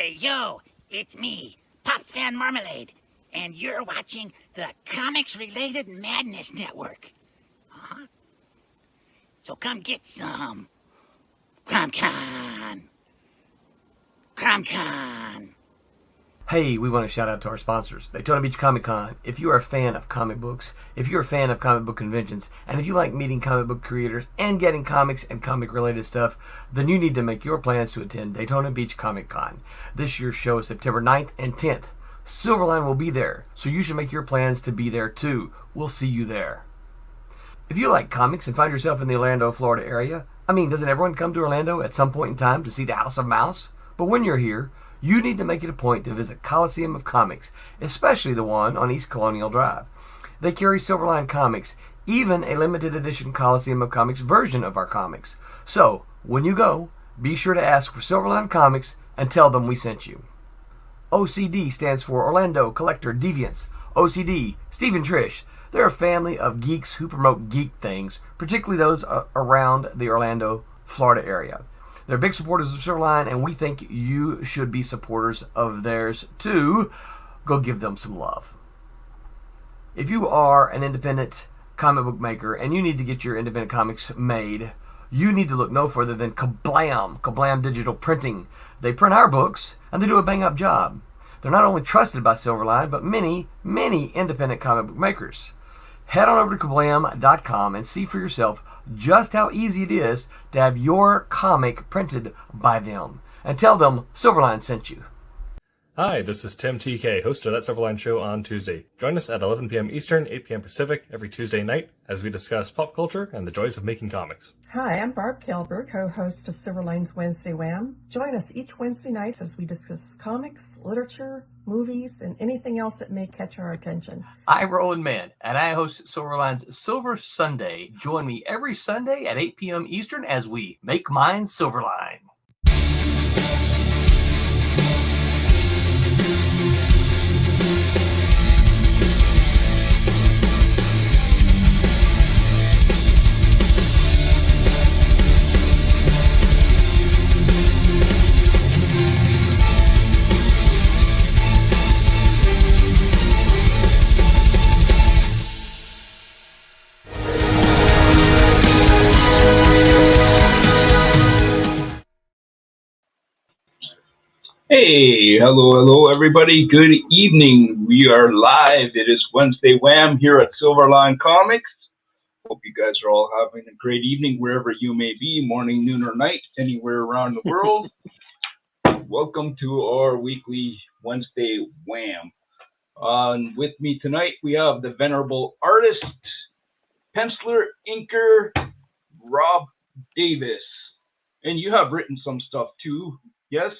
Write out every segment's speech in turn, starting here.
Hey, yo, it's me, Pops Van Marmalade, and you're watching the Comics-Related Madness Network. Huh? So come get some. CromCon. CromCon. Hey, we want to shout out to our sponsors, Daytona Beach Comic Con. If you are a fan of comic books, if you're a fan of comic book conventions, and if you like meeting comic book creators and getting comics and comic-related stuff, then you need to make your plans to attend Daytona Beach Comic Con. This year's show is September 9th and 10th. Silverline will be there, so you should make your plans to be there too. We'll see you there. If you like comics and find yourself in the Orlando, Florida area, doesn't everyone come to Orlando at some point in time to see the House of Mouse? But when you're here, you need to make it a point to visit Coliseum of Comics, especially the one on East Colonial Drive. They carry Silverline comics, even a limited edition Coliseum of Comics version of our comics. So, when you go, be sure to ask for Silverline Comics and tell them we sent you. OCD stands for Orlando Collector Deviants. OCD, Steve and Trish, they're a family of geeks who promote geek things, particularly those around the Orlando, Florida area. They're big supporters of Silverline, and we think you should be supporters of theirs too. Go give them some love. If you are an independent comic book maker and you need to get your independent comics made, you need to look no further than Kablam! Kablam Digital Printing. They print our books, and they do a bang-up job. They're not only trusted by Silverline, but many, many independent comic book makers. Head on over to Kablam.com and see for yourself just how easy it is to have your comic printed by them. And tell them Silverline sent you. Hi, this is Tim TK, host of That Silverline Show on Tuesday. Join us at 11 p.m. Eastern, 8 p.m. Pacific every Tuesday night as we discuss pop culture and the joys of making comics. Hi, I'm Barb Kilber, co-host of Silverline's Wednesday Wham. Join us each Wednesday night as we discuss comics, literature, movies, and anything else that may catch our attention. I'm Roland Mann, and I host Silverline's Silver Sunday. Join me every Sunday at 8 p.m. Eastern as we make mine Silverline. Hey, hello, everybody. Good evening. We are live. It is Wednesday Wham here at Silverline Comics. Hope you guys are all having a great evening wherever you may be, morning, noon, or night, anywhere around the world. Welcome to our weekly Wednesday Wham. With me tonight, we have the venerable artist, penciler, inker, Rob Davis. And you have written some stuff too, yes?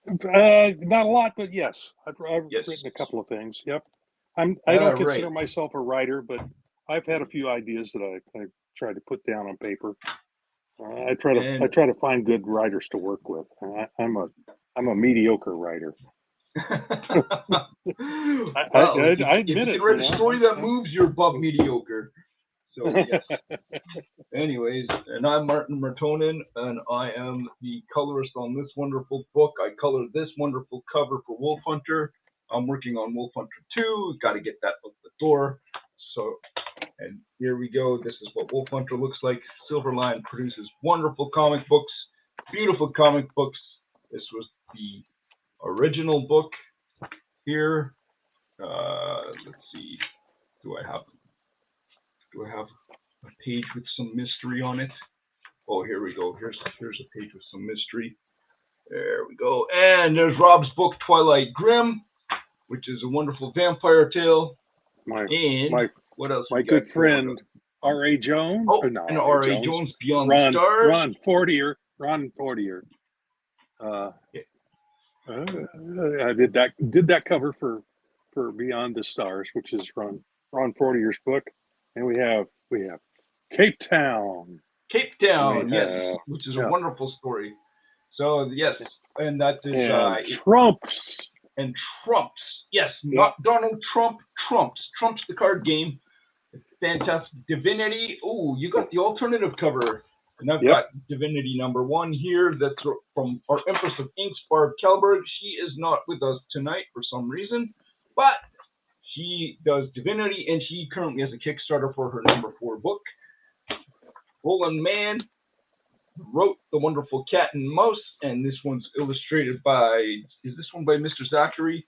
Not a lot, but yes, I've written a couple of things. Yep, I don't consider myself a writer, but I've had a few ideas that I try to put down on paper. I try to find good writers to work with. I'm a mediocre writer. I admit it. You write a story that moves, you're above mediocre. So yes. Anyways, and I'm Martin Mertonen, and I am the colorist on this wonderful book. I colored this wonderful cover for Wolf Hunter. I'm working on Wolf Hunter 2. Got to get that out the door. So, and here we go. This is what Wolf Hunter looks like. Silverline produces wonderful comic books, beautiful comic books. This was the original book here. Let's see. Do I have a page with some mystery on it? Oh, here we go. Here's a page with some mystery. There we go. And there's Rob's book, Twilight Grim, which is a wonderful vampire tale. What else? My good friend R.A. Jones. Oh, and R.A. Jones, Beyond the Stars. Ron Fortier. I did that cover for Beyond the Stars, which is Ron Fortier's book. And we have Cape Town. Yes, which is a wonderful story. So yes, and that is Trumps. And Trumps. Yes, not Donald Trump. Trumps the card game. It's fantastic. Divinity. Oh, you got the alternative cover. And I've got Divinity #1 here. That's from our Empress of Inks, Barb Kelberg. She is not with us tonight for some reason, but she does Divinity, and she currently has a Kickstarter for her #4 book. Roland Mann wrote The Wonderful Cat and Mouse, and this one's illustrated by, is this one by Mr. Zachary?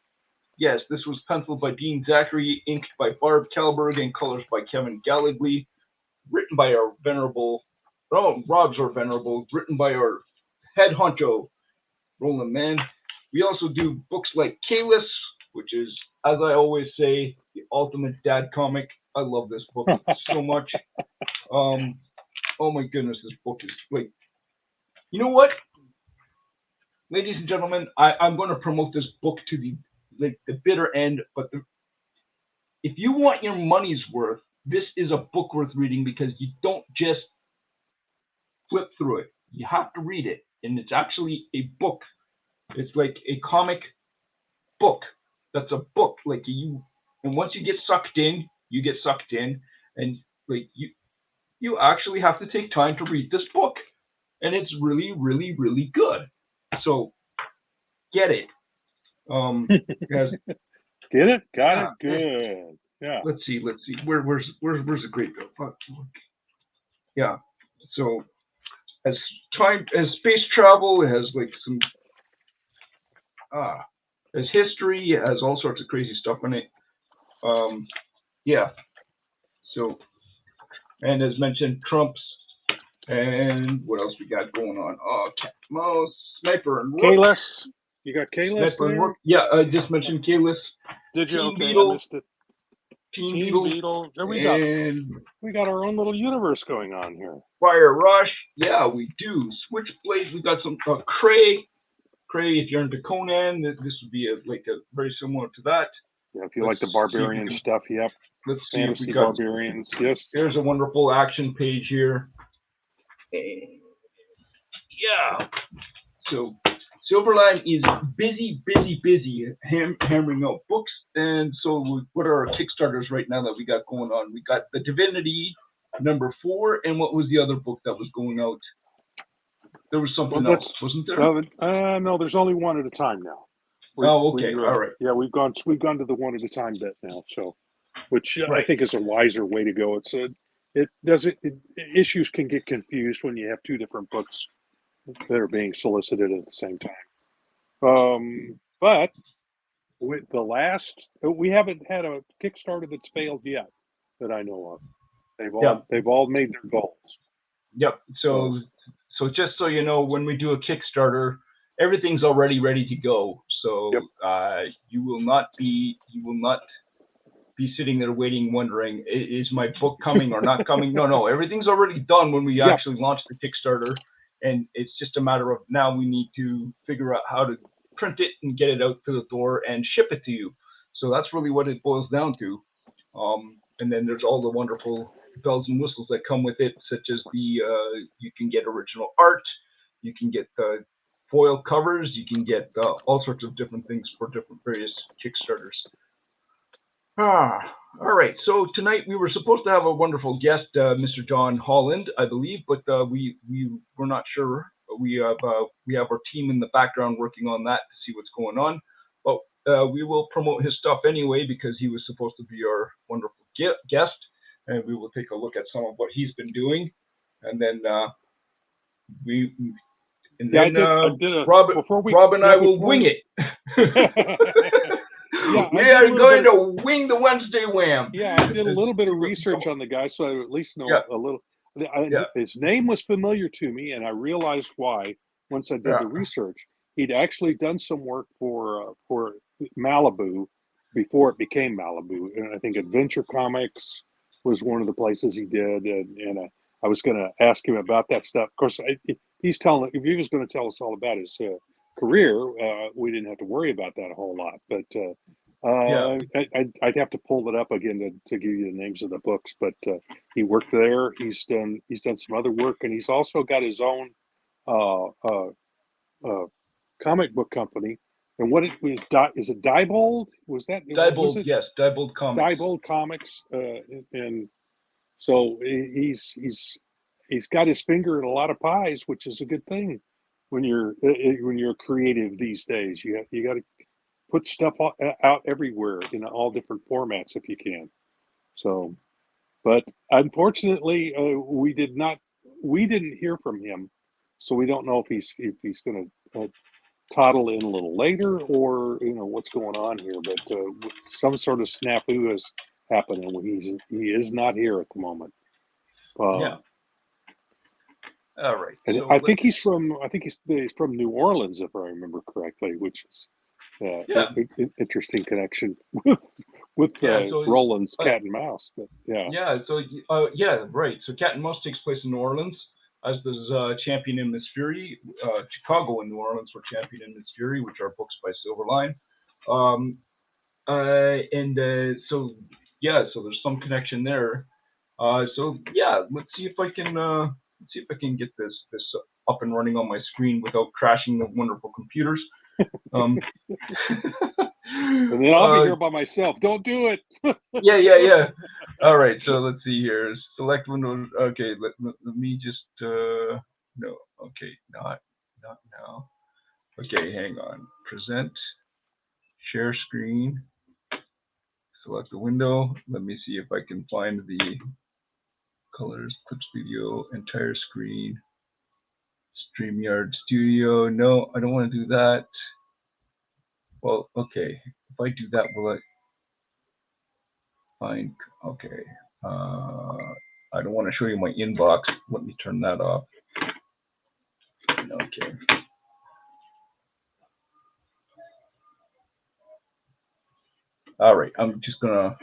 Yes, this was penciled by Dean Zachary, inked by Barb Kelberg, and colors by Kevin Gallegly. Written by our venerable, Rob's our venerable, written by our head honcho, Roland Mann. We also do books like Kalis, which is, as I always say, the ultimate dad comic. I love this book so much. Oh my goodness, this book is like, you know what? Ladies and gentlemen, I'm going to promote this book to the bitter end, but if you want your money's worth, this is a book worth reading, because you don't just flip through it. You have to read it, and it's actually a book. It's like a comic book. That's a book. Like and once you get sucked in, you get sucked in, and like you actually have to take time to read this book, and it's really, really, really good. So get it. Get it? Got it? Good. Yeah. Let's see. Where's a great book? Yeah. So as space travel, it has like some as history, it has all sorts of crazy stuff in it. Yeah. So, and as mentioned, Trumps, and what else we got going on? Cat, Mouse, Sniper, and Rook. Kalis. You got Kalis there? Yeah, I just mentioned Kalis. Did you? Okay, Beetle, I missed it. Team Beetle. There we got our own little universe going on here. Fire Rush. Yeah, we do. Switchblade. We got some Cray. Cray, if you're into Conan, this would be a very similar to that. Yeah, if you like the barbarian stuff, yep. Let's see Fantasy if we got barbarians. Yes. There's a wonderful action page here. Yeah. So Silverline is busy hammering out books. And so what are our Kickstarters right now that we got going on? We got the Divinity #4, and what was the other book that was going out? There was something else, wasn't there? No, there's only one at a time now. Okay, all right. Yeah, we've gone to the one at a time bit now. So, which I think is a wiser way to go. Issues can get confused when you have two different books that are being solicited at the same time. But with we haven't had a Kickstarter that's failed yet that I know of. They've all made their goals. Yep. So just so you know, when we do a Kickstarter, everything's already ready to go. So you will not be sitting there waiting, wondering, is my book coming or not coming? No, everything's already done when we actually launch the Kickstarter, and it's just a matter of now we need to figure out how to print it and get it out to the door and ship it to you. So that's really what it boils down to. And then there's all the wonderful bells and whistles that come with it, such as you can get original art, you can get the foil covers, you can get all sorts of different things for different various Kickstarters. All right. So tonight we were supposed to have a wonderful guest, Mr. John Holland, I believe, but we were not sure. We have our team in the background working on that to see what's going on. But we will promote his stuff anyway, because he was supposed to be our wonderful guest, and we will take a look at some of what he's been doing, and then Rob and I will wing it. We are going to wing the Wednesday Wham. Yeah, I did a little bit of research on the guy, so I at least know a little. His name was familiar to me, and I realized why once I did the research. He'd actually done some work for Malibu before it became Malibu, and I think Adventure Comics was one of the places he did, and I was going to ask him about that stuff. Of course, if he was going to tell us all about his career, we didn't have to worry about that a whole lot. But I'd have to pull it up again to give you the names of the books. But he worked there. He's done some other work, and he's also got his own comic book company. And what it was, is it Diebold? Was that Diebold? Yes, Diebold Comics. Diebold Comics, and so he's he's got his finger in a lot of pies, which is a good thing when you're creative these days. You got to put stuff out everywhere in all different formats if you can. So, but unfortunately, we didn't hear from him, so we don't know if he's going to toddle in a little later, or what's going on here. But some sort of snafu has happened, and he is not here at the moment. Yeah. All right. And so I think he's from New Orleans, if I remember correctly, which is interesting connection with Roland's Cat and Mouse. But yeah. So right. So Cat and Mouse takes place in New Orleans, as does Champion and Miss Fury. Chicago and New Orleans were Champion and Miss Fury, which are books by Silverline. So there's some connection there. Let's see if I can get this up and running on my screen without crashing the wonderful computers. And then I'll be here by myself. Don't do it. Yeah. All right. So let's see here. Select window. Okay. Let me just. No. Okay. Not now. Okay. Hang on. Present. Share screen. Select the window. Let me see if I can find the colors, clips, video, entire screen, StreamYard Studio. No, I don't want to do that. Well, okay. If I do that, will I find? Okay. I don't want to show you my inbox. Let me turn that off. Okay. All right. I'm just gonna.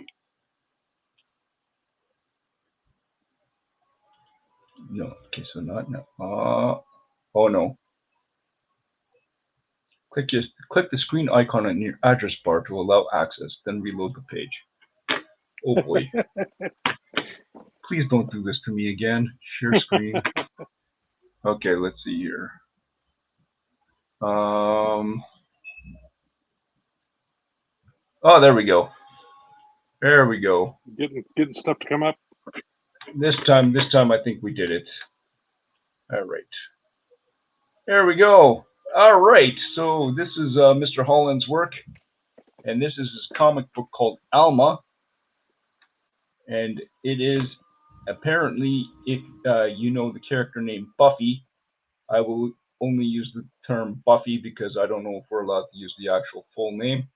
No. Okay. So not now. Oh no. Click the screen icon on your address bar to allow access, then reload the page. Oh boy. Please don't do this to me again. Share screen. Okay, let's see here. Oh, there we go. There we go. Getting stuff to come up. This time I think we did it. All right. There we go. All right. So this is Mr. Holland's work, and this is his comic book called Alma. And it is apparently, if you know the character named Buffy, I will only use the term Buffy because I don't know if we're allowed to use the actual full name.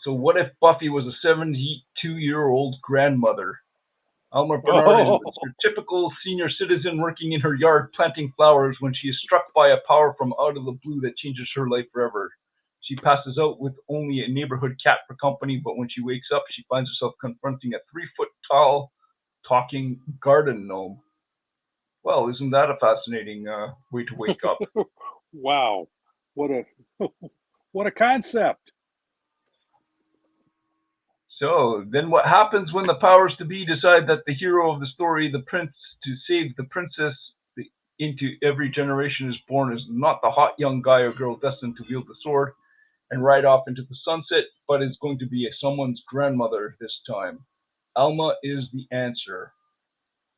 So what if Buffy was a 72-year-old grandmother? Alma Bernard is your typical senior citizen working in her yard planting flowers when she is struck by a power from out of the blue that changes her life forever. She passes out with only a neighborhood cat for company, but when she wakes up, she finds herself confronting a 3-foot-tall talking garden gnome. Well, isn't that a fascinating way to wake up? Wow, what a concept! So then what happens when the powers to be decide that the hero of the story, the prince to save the princess into every generation is born, is not the hot young guy or girl destined to wield the sword and ride off into the sunset, but is going to be someone's grandmother this time? Alma is the answer.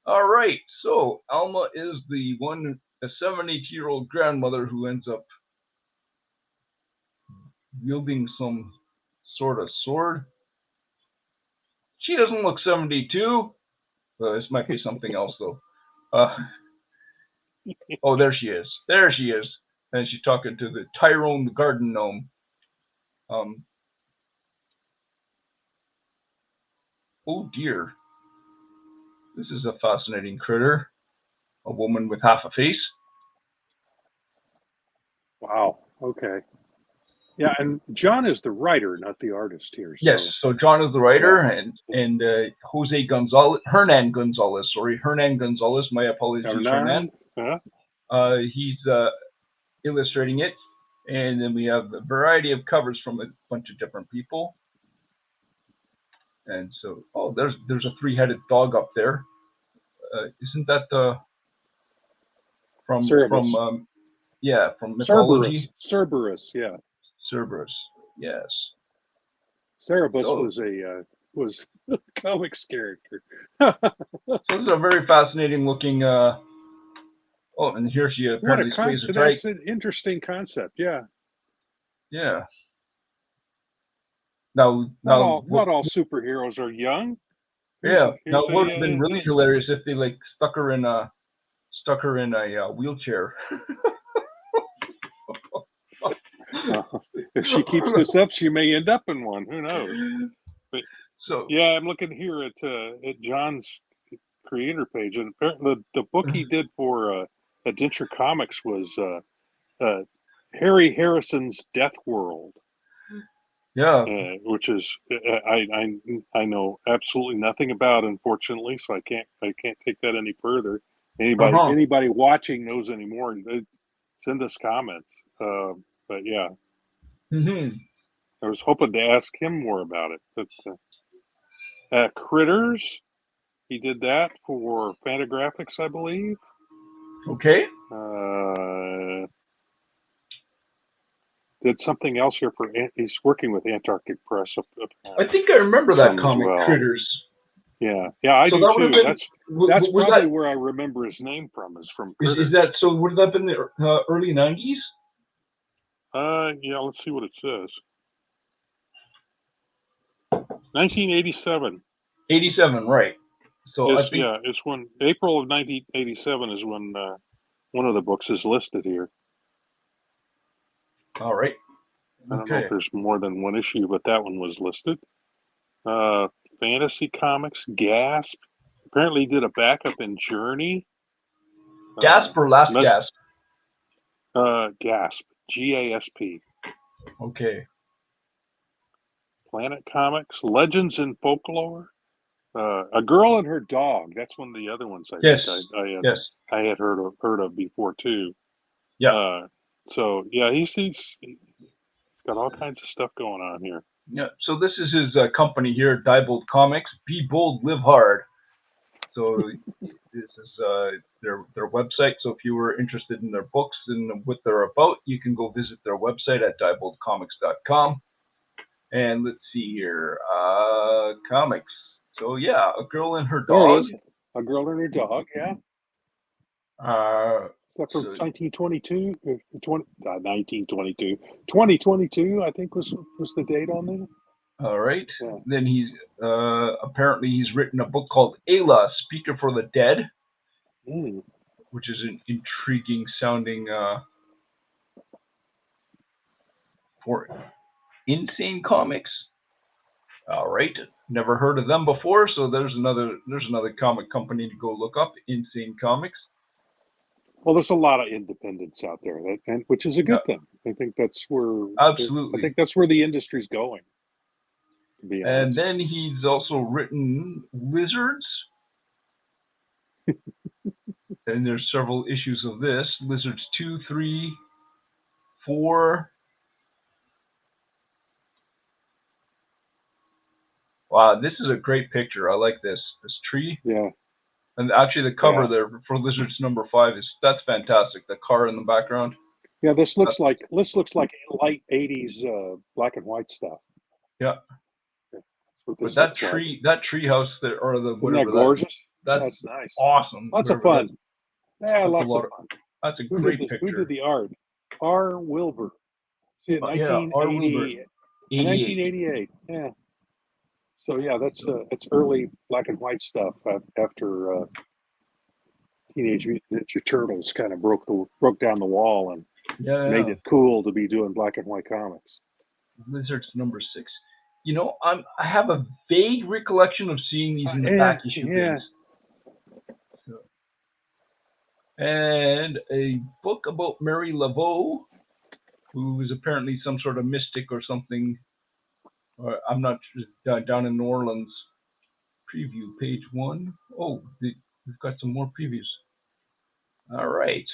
All right, so Alma is a 72-year-old grandmother who ends up wielding some sort of sword. She doesn't look 72. This might be something else, though. Oh, there she is. There she is. And she's talking to the Tyrone the garden gnome. Oh, dear. This is a fascinating critter. A woman with half a face. Wow. Okay. Yeah, and John is the writer, not the artist here. So. Yes, so John is the writer, and Hernan Gonzalez. My apologies, Hernan. Huh? He's illustrating it, and then we have a variety of covers from a bunch of different people. And so, there's a 3-headed dog up there. Isn't that from mythology? Cerberus, yeah. Cerberus, yes. Cerberus was a was the comics character. So this is a very fascinating looking. Oh, and here she apparently sways a that's an interesting concept. Yeah. Yeah. Now, not all superheroes are young. Now it would have been really hilarious if they like stuck her in a wheelchair. If she keeps this up, she may end up in one. Who knows? But I'm looking here at John's creator page, and apparently the book he did for Adventure Comics was Harry Harrison's Death World. Yeah, which is I know absolutely nothing about, unfortunately, so I can't take that any further. Anybody watching knows anymore, send us comments. But yeah, I was hoping to ask him more about it. But Critters, he did that for Fantagraphics, I believe. Okay. Did something else here he's working with Antarctic Press. I think I remember that comic, Critters. Yeah, I do too. That's probably where I remember his name from. Is from Critters. Is that so? Would that have been the early 90s? Yeah. Let's see what it says. 1987. 87, right? So it's when April of 1987 is when one of the books is listed here. All right. I don't know if there's more than one issue, but that one was listed. Fantasy Comics, Gasp. Apparently did a backup in Journey. Gasp or Last Gasp? Gasp. GASP. Okay. Planet Comics, Legends in Folklore. A Girl and Her Dog. That's one of the other ones I had heard of before too. Yeah. So yeah, he's got all kinds of stuff going on here. Yeah. So this is his company here, Diebold Comics. Be bold, live hard. So this is their website. So if you were interested in their books and what they're about, you can go visit their website at dieboldcomics.com. And let's see here, comics. So yeah, A Girl and Her Dog. A Girl and Her Dog. Yeah. That's from 1922, 1922, 2022, I think was the date on there. All right. Yeah. Then he's apparently he's written a book called Ayla, Speaker for the Dead, which is an intriguing sounding for Insane Comics. All right. Never heard of them before, so there's another comic company to go look up, Insane Comics. Well, there's a lot of independents out there, and which is a good thing. I think that's where absolutely. I think that's where the industry's going. To be honest. And then he's also written Lizards, and there's several issues of this. Lizards 2, 3, 4. Wow, this is a great picture. I like this tree. Yeah. And actually, the cover there for Lizards number 5 that's fantastic. The car in the background. Yeah, this looks like light '80s black and white stuff. Yeah. But that tree house there, or the whatever. Isn't that gorgeous? That's nice. Awesome. Lots of fun. Lots of fun. That's a great picture. Who did the art? R. Wilbur. See it, 1988. Yeah. So yeah, that's early black and white stuff after Teenage Mutant Ninja Turtles kind of broke down the wall and made it cool to be doing black and white comics. Lizards number 6. You know, I have a vague recollection of seeing these in the back issue. Yeah. So, and a book about Mary Laveau, who is apparently some sort of mystic or something. I'm not sure, down in New Orleans. Preview, page 1. Oh, we've got some more previews. All right.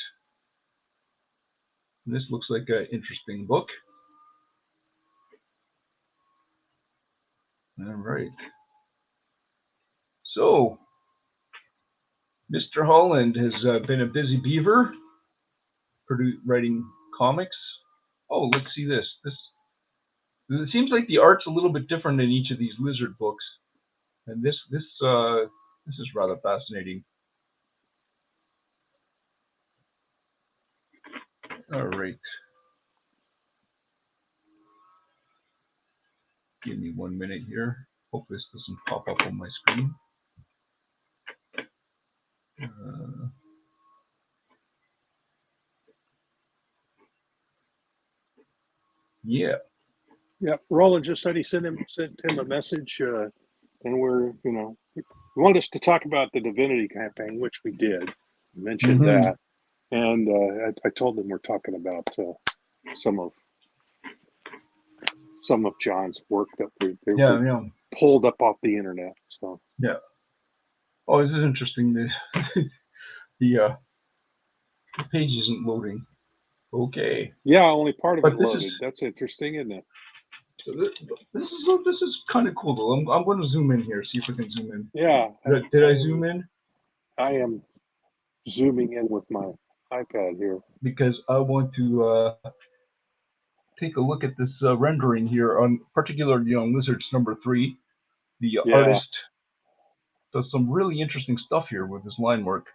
This looks like an interesting book. All right. So, Mr. Holland has been a busy beaver, writing comics. Oh, let's see this. It seems like the art's a little bit different in each of these lizard books. And this is rather fascinating. All right. Give me 1 minute here. Hope this doesn't pop up on my screen. Yeah. Yeah, Roland just said he sent him a message, and we wanted us to talk about the Divinity campaign, which we did. Mentioned that, and I told him we're talking about some of John's work that we pulled up off the internet. So yeah. Oh, this is interesting. The page isn't loading. Okay. Yeah, only part of it loaded. That's interesting, isn't it? So this is kind of cool though. I'm going to zoom in here, see if we can zoom in. Yeah. Did I zoom in? I am zooming in with my iPad here because I want to take a look at this rendering here on particularly on Lizards number 3. The artist does some really interesting stuff here with his line work.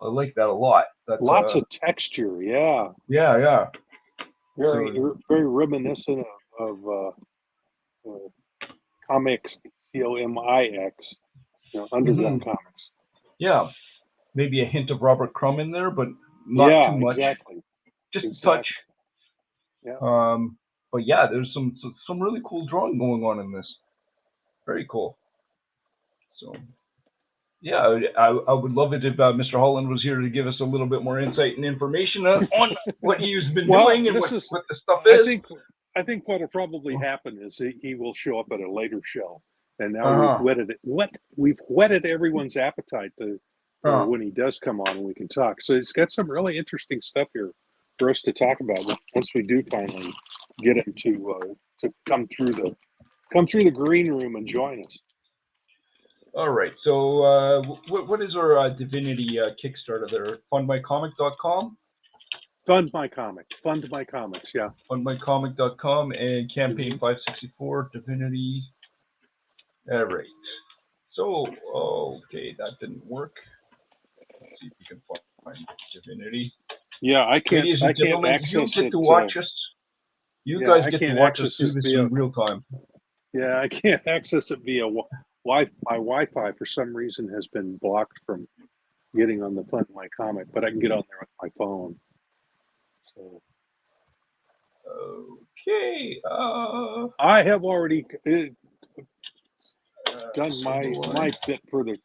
I like that a lot. Lots of texture, yeah. Yeah. Very reminiscent of comics, COMIX, underground comics. Yeah, maybe a hint of Robert Crumb in there, but not too much. Exactly. Just a touch. Yeah. But yeah, there's some really cool drawing going on in this. Very cool. So, yeah, I would love it if Mr. Holland was here to give us a little bit more insight and information on what he's been doing and what the stuff is. I think what'll probably happen is he will show up at a later show, and now we've whetted everyone's appetite when he does come on and we can talk. So he's got some really interesting stuff here for us to talk about once we do finally get him to come through the green room and join us. All right. So what is our Divinity Kickstarter there? Fundmycomic.com? Fund My Comics, yeah. Fundmycomic.com and campaign 564 Divinity. All right. So, okay, that didn't work. Let's see if we can find Divinity. Yeah, I can't access you get to watch us. You guys get to watch us do this in real time. Yeah, I can't access it via my Wi-Fi. For some reason, has been blocked from getting on the Fund My Comic, but I can get on there with my phone. So, okay. I have already done my bit for the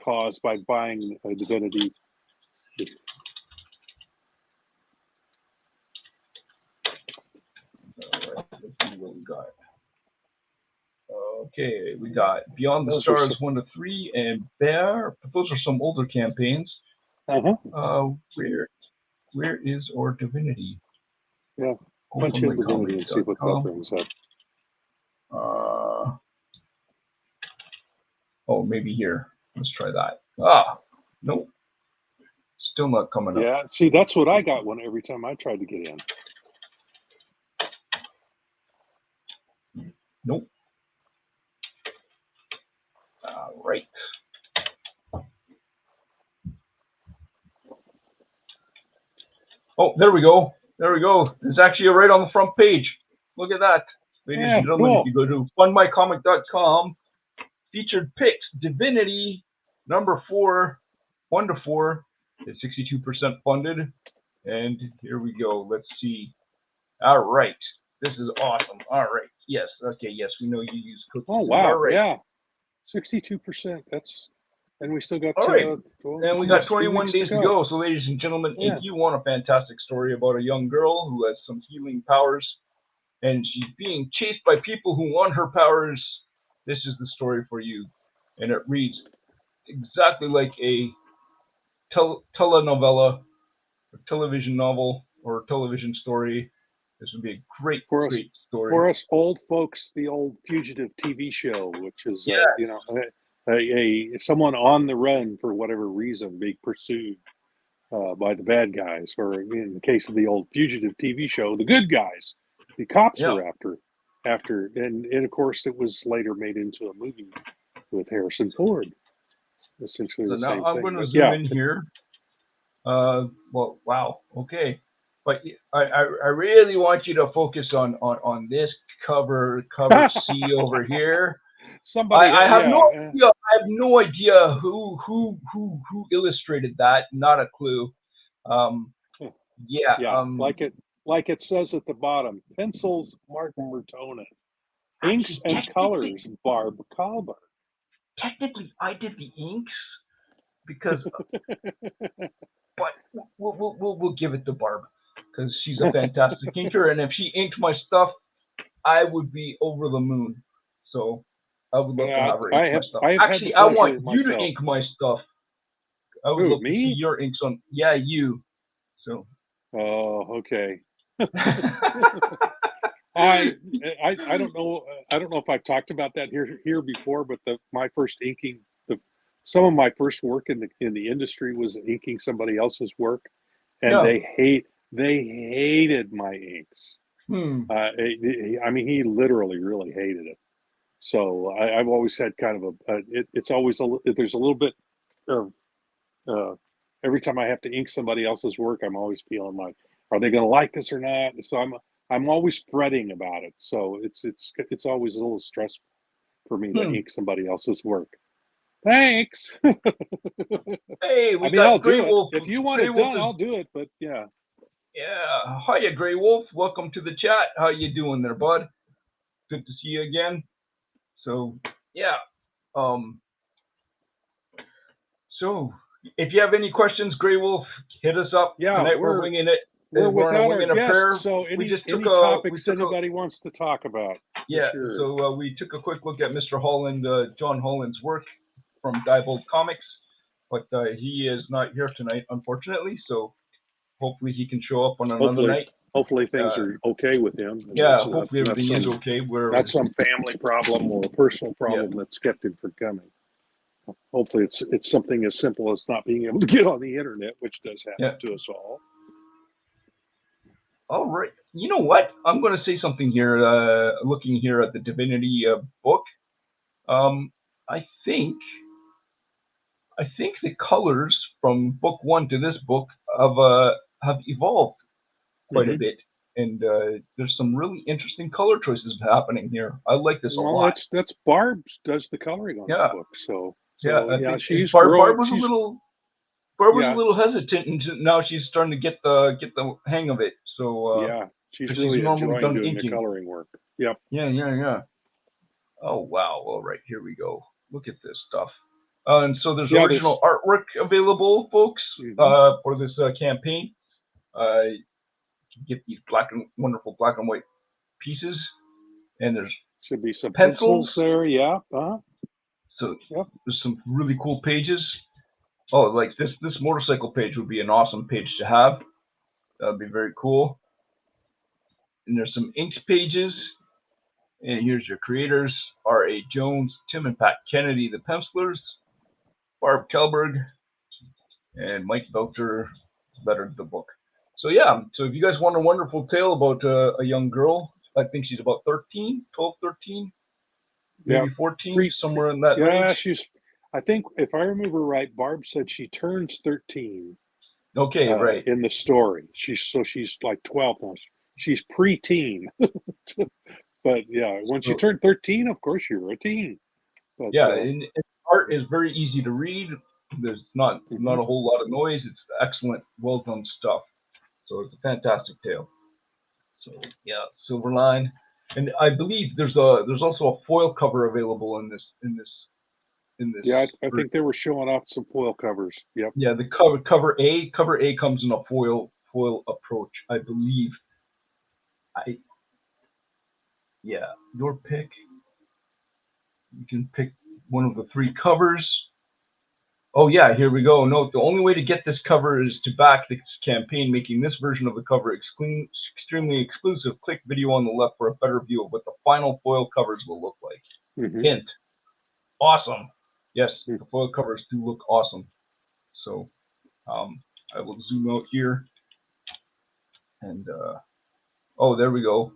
cause by buying a Divinity. All right, let's see what we got. Okay, we got Beyond the Stars 1 to 3 and Bear. Those are some older campaigns. Where is our Divinity? Yeah, punch in Divinity and see what that brings up. Oh, maybe here. Let's try that. Nope. Still not coming up. Yeah, see, that's what I got every time I tried to get in. Nope. All right. Oh, there we go. It's actually right on the front page. Look at that. Ladies and gentlemen, if you go to fundmycomic.com, featured picks, Divinity, number 4, 1 to 4, is 62% funded. And here we go. Let's see. All right. This is awesome. All right. Yes. Okay. Yes. We know you use cookies. Oh, wow. All right. Yeah. 62%. And we still got. All right. And we got 21 days to go. So, ladies and gentlemen, if you want a fantastic story about a young girl who has some healing powers and she's being chased by people who want her powers, this is the story for you. And it reads exactly like a telenovela, or television novel, or television story. This would be a great story. For us old folks, the old Fugitive TV show, which is, someone on the run for whatever reason being pursued by the bad guys, or in the case of the old Fugitive TV show, the good guys, the cops are after, and of course it was later made into a movie with Harrison Ford. Essentially So the now same I'm thing. going to But zoom yeah, in here. Well, wow. Okay. But I really want you to focus on this cover C over here. somebody, I have no yeah, idea. I have no idea who illustrated that. Not a clue. Yeah. yeah, like it says at the bottom, pencils, Martin Mertonen, inks Actually, and colors, Barb Kalber. technically, I did the inks because, but we'll give it to Barb because she's a fantastic inker, and if she inked my stuff, I would be over the moon. So I would love to have her ink my stuff. I have had the Actually, I pleasure want you to myself. ink my stuff. I would Who, love to see me? your inks on. Yeah, you. So. Oh, okay. I don't know. I don't know if I've talked about that here before, but my first inking, some of my first work in the industry was inking somebody else's work, and Yeah. they hated my inks. I mean, he literally really hated it. So I've always had kind of it's always there's a little bit of every time I have to ink somebody else's work, I'm always feeling like, are they going to like this or not? So I'm always fretting about it. So it's always a little stressful for me to ink somebody else's work. Thanks. Hey, we I mean, got I'll Grey do it. Wolf. If you want Grey it Wolf done, is, I'll do it. But yeah. yeah. Hiya, Grey Wolf. Welcome to the chat. How you doing there, bud? Good to see you again. So yeah. So if you have any questions, Grey Wolf, hit us up. Yeah, Tonight we're winging it. We're without our winging a prayer. guests, so any took topics anybody wants to talk about. Yeah, sure. so we took a quick look at Mr. Holland, John Holland's work from Diebold Comics, but he is not here tonight, unfortunately. So hopefully he can show up on another night. Hopefully things are okay with him. Yeah, hopefully everything is okay. Not some family problem or a personal problem that's kept him from coming. Hopefully it's something as simple as not being able to get on the internet, which does happen to us all. All right. You know what? I'm going to say something here. Looking here at the Divinity book, I think the colors from book one to this book have evolved quite a bit, and there's some really interesting color choices happening here. I like this a lot. That's Barb does the coloring on the book, so she's Barb grown. was a little hesitant, and now she's starting to get the hang of it. So she's really enjoying doing inking. the coloring work. Yep. Yeah. Oh wow! All right, here we go. Look at this stuff. And so there's original artwork available, folks, for this campaign. You can get these wonderful black and white pieces, and there's should be some pencils there. Yeah. So there's some really cool pages. Oh, like this motorcycle page would be an awesome page to have. That'd be very cool. And there's some inks pages. And here's your creators: R.A. Jones, Tim and Pat Kennedy, the pencilers, Barb Kelberg, and Mike Belcher lettered the book. So yeah, so if you guys want a wonderful tale about a young girl, I think she's about 13, 12, 13, maybe 14, somewhere in that range. I think if I remember right, Barb said she turns 13. Okay, right. In the story. She's like 12 now. She's pre-teen. But yeah, once you turn 13, of course you're a teen. But, and art is very easy to read. There's not a whole lot of noise. It's excellent, well done stuff. So it's a fantastic tale. So yeah, Silverline, and I believe there's also a foil cover available in this. Yeah, I think they were showing off some foil covers. Yep. Yeah, the cover A comes in a foil approach, I believe. Your pick. You can pick one of the three covers. Oh yeah, here we go. Note, the only way to get this cover is to back this campaign, making this version of the cover extremely exclusive. Click video on the left for a better view of what the final foil covers will look like. Hint. Awesome. Yes, the foil covers do look awesome. So I will zoom out here. And oh, there we go.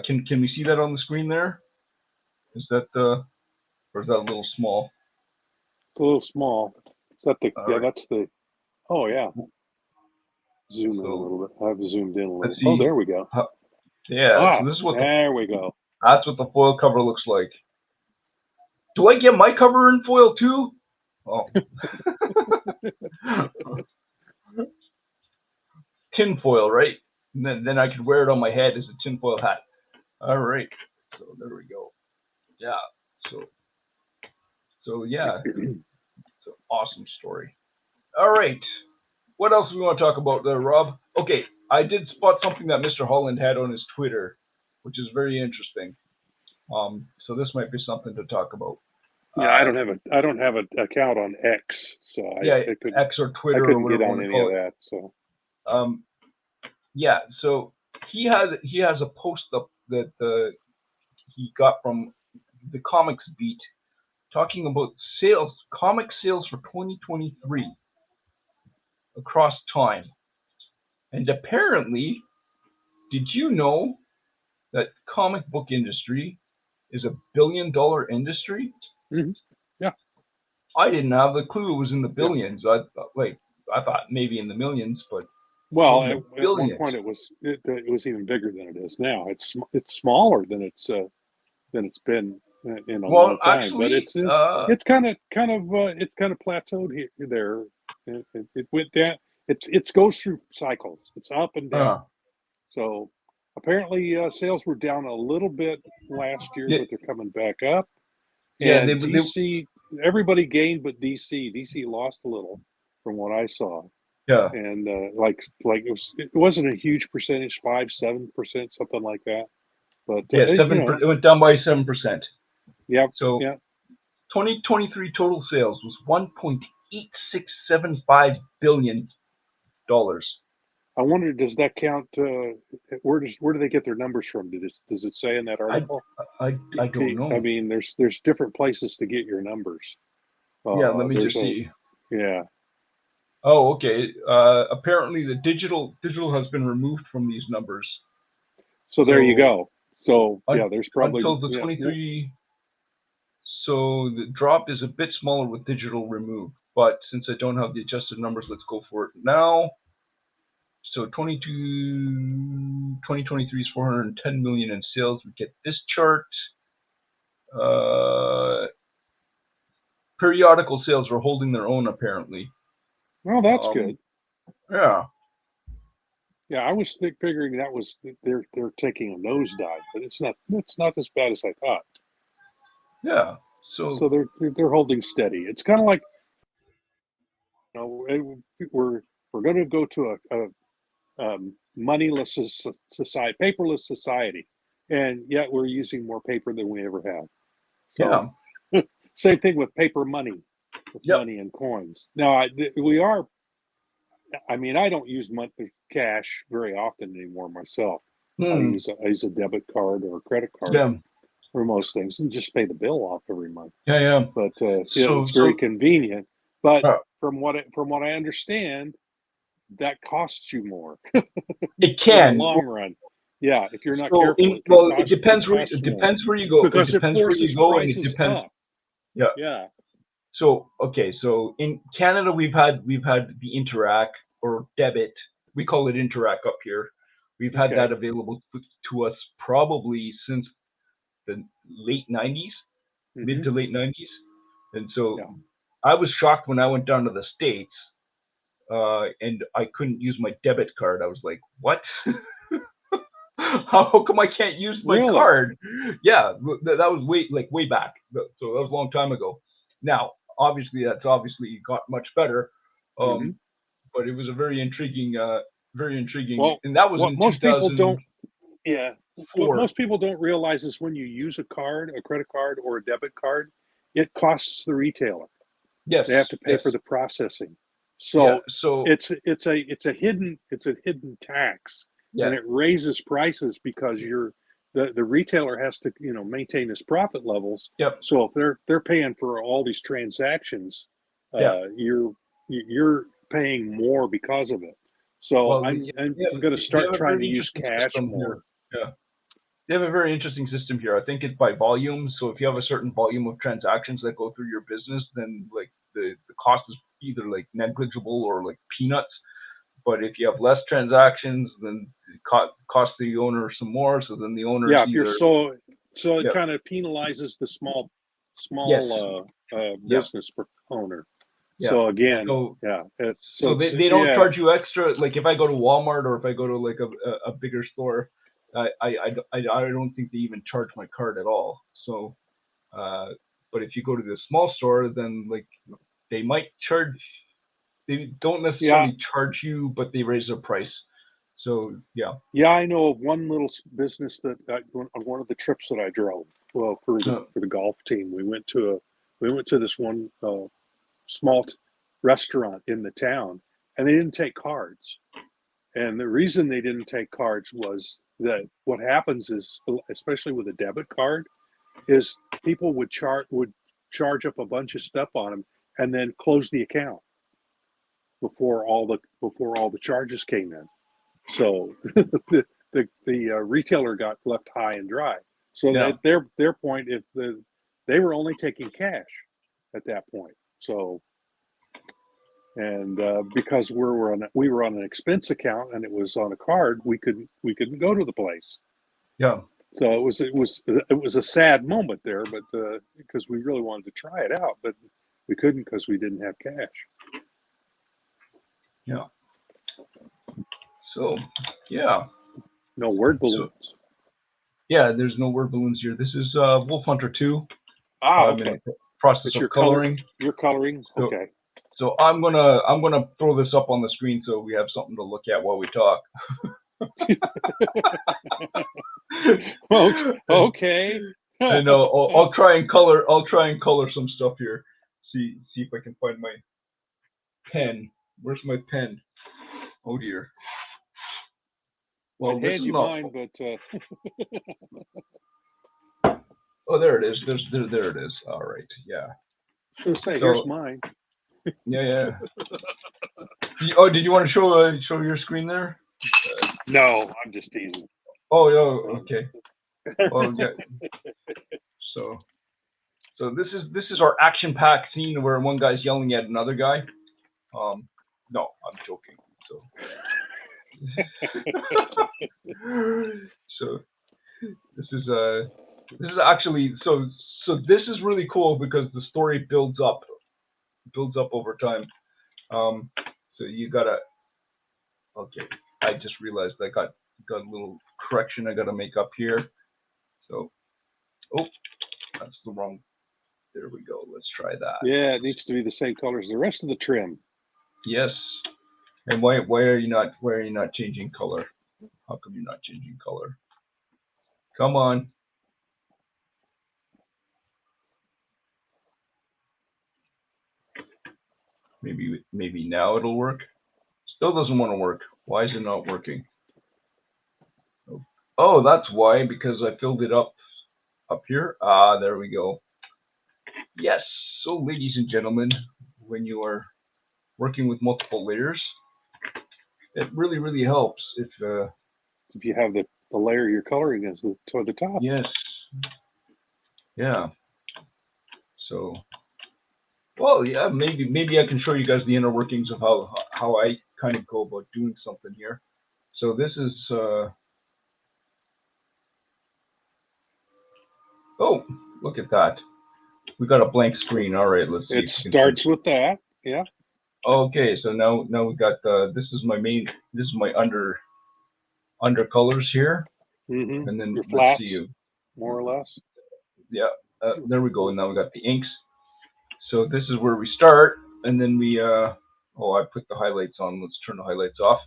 Can we see that on the screen there? Is that Or is that a little small? It's a little small. Is that the? Yeah, Right. that's the. Oh yeah. Zoom in a little bit. I've zoomed in a little. Oh, there we go. Yeah. So this is what there we go. That's what the foil cover looks like. Do I get my cover in foil too? Oh. Tin foil, right? And then I could wear it on my head as a tin foil hat. All right. So there we go. Yeah. So yeah. It's an awesome story. All right. What else do we want to talk about there, Rob? Okay. I did spot something that Mr. Holland had on his Twitter, which is very interesting. So this might be something to talk about. Yeah, I don't have an account on X, so I couldn't, X or Twitter I couldn't or get whatever on any of that. So yeah, so he has a post up that he got from the Comics Beat talking about comic sales for 2023 across time. And apparently, did you know that comic book industry is $1 billion industry? Mm-hmm. Yeah. I didn't have the clue it was in the billions. Yeah. I thought maybe in the millions, but well, at one point it was even bigger than it is now. It's smaller than it's been in a long time. Actually, but it's kind of plateaued here there. It went down. It goes through cycles. It's up and down. So apparently sales were down a little bit last year, but they're coming back up. Yeah, and DC, everybody gained, but DC lost a little from what I saw. Yeah, and it wasn't a huge percentage, 5-7%, something like that. But yeah, 7%. It went down by 7%. Yeah. So 2023 total sales was $1.8675 billion. I wonder, does that count? Where do they get their numbers from? Does it say in that article? I don't know. I mean, there's different places to get your numbers. Yeah, let me just see. Yeah. Oh, okay. Apparently, the digital has been removed from these numbers. So there you go. So yeah, there's probably until the 23. So the drop is a bit smaller with digital removed. But since I don't have the adjusted numbers, let's go for it now. So 2023 is 410 million in sales. We get this chart. Periodical sales are holding their own apparently. Well, that's good. Yeah. Yeah, I was figuring that was they're taking a nosedive, but it's not as bad as I thought. Yeah. So they're holding steady. It's kind of like, we're going to go to a moneyless society, paperless society, and yet we're using more paper than we ever have. So, yeah. Same thing with paper money, with money and coins. Now I mean, I don't use cash very often anymore myself. I use a debit card or a credit card for most things, and just pay the bill off every month. Yeah. But it's very convenient. But from what I understand, that costs you more. It can in the long run. Yeah, if you're not careful. It depends where you go. Because it forces prices up. Yeah. Yeah. So so in Canada we've had the Interac or debit. We call it Interac up here. We've had that available to us probably since the late 90s, mid to late 90s. And so I was shocked when I went down to the States and I couldn't use my debit card. I was like, what? How come I can't use my card? Yeah, that was way back. So that was a long time ago. Now, that's obviously got much better. But it was a very intriguing. Well, and that was what in most people don't. Yeah. What most people don't realize is when you use a credit card or a debit card, it costs the retailer. Yes. They have to pay for the processing. So it's a hidden tax, and it raises prices because the retailer has to maintain his profit levels. Yep. So if they're paying for all these transactions, you're paying more because of it. So I'm going to start trying to use cash more. they have a very interesting system here. I think it's by volume. So if you have a certain volume of transactions that go through your business, then like the cost is either like negligible or like peanuts. But if you have less transactions, then it costs the owner some more. So then the owner, yeah, if you're so it kind of penalizes the small business owner. Yeah. So again, so they don't charge you extra. Like if I go to Walmart or if I go to like a bigger store, I don't think they even charge my card at all. So, but if you go to the small store, then like they might charge. They don't necessarily charge you, but they raise their price. So yeah. Yeah, I know of one little business that on one of the trips that I drove. Well, for the golf team, we went to this one small restaurant in the town, and they didn't take cards. And the reason they didn't take cards was that what happens is, especially with a debit card, is people would charge up a bunch of stuff on them and then close the account before all the charges came in. So the retailer got left high and dry. So at their point, they were only taking cash at that point. So, and because we were on an expense account and it was on a card, we couldn't go to the place. Yeah. So it was a sad moment there, but because we really wanted to try it out, but we couldn't because we didn't have cash. Yeah. So, yeah. No word balloons. So, yeah, there's no word balloons here. This is Wolf Hunter 2. Okay. Process of coloring. You're coloring. So, okay. So I'm gonna throw this up on the screen so we have something to look at while we talk. Okay. I know. I'll try and color some stuff here. See if I can find my pen. Where's my pen? Oh dear. Well, I had you mine, but. Oh, there it is. There it is. All right. Yeah. I was gonna say, here's mine. Yeah. Did you want to show your screen there? No, I'm just teasing. Oh, okay. Well, yeah. So this is our action-packed scene where one guy's yelling at another guy. No, I'm joking. So this is actually so this is really cool because the story builds up over time. So you gotta. Okay, I just realized I got a little correction I gotta make up here. So, that's the wrong. There we go. Let's try that. Yeah, it needs to be the same color as the rest of the trim. Yes. And why are you not changing color? How come you're not changing color? Come on. Maybe now it'll work. Still doesn't want to work. Why is it not working? Oh, that's why, because I filled it up here. There we go. Yes. So, ladies and gentlemen, when you are working with multiple layers, it really, really helps if you have the layer you're coloring as toward the top. Yes. Yeah. So, well, yeah, maybe I can show you guys the inner workings of how I kind of go about doing something here. So this is oh, look at that. We got a blank screen. All right, let's see. It starts with that. Yeah. Okay, so now we got this is my under colors here, and then your flats, let's see more or less. Yeah, there we go. And now we got the inks. So this is where we start, and then we I put the highlights on. Let's turn the highlights off.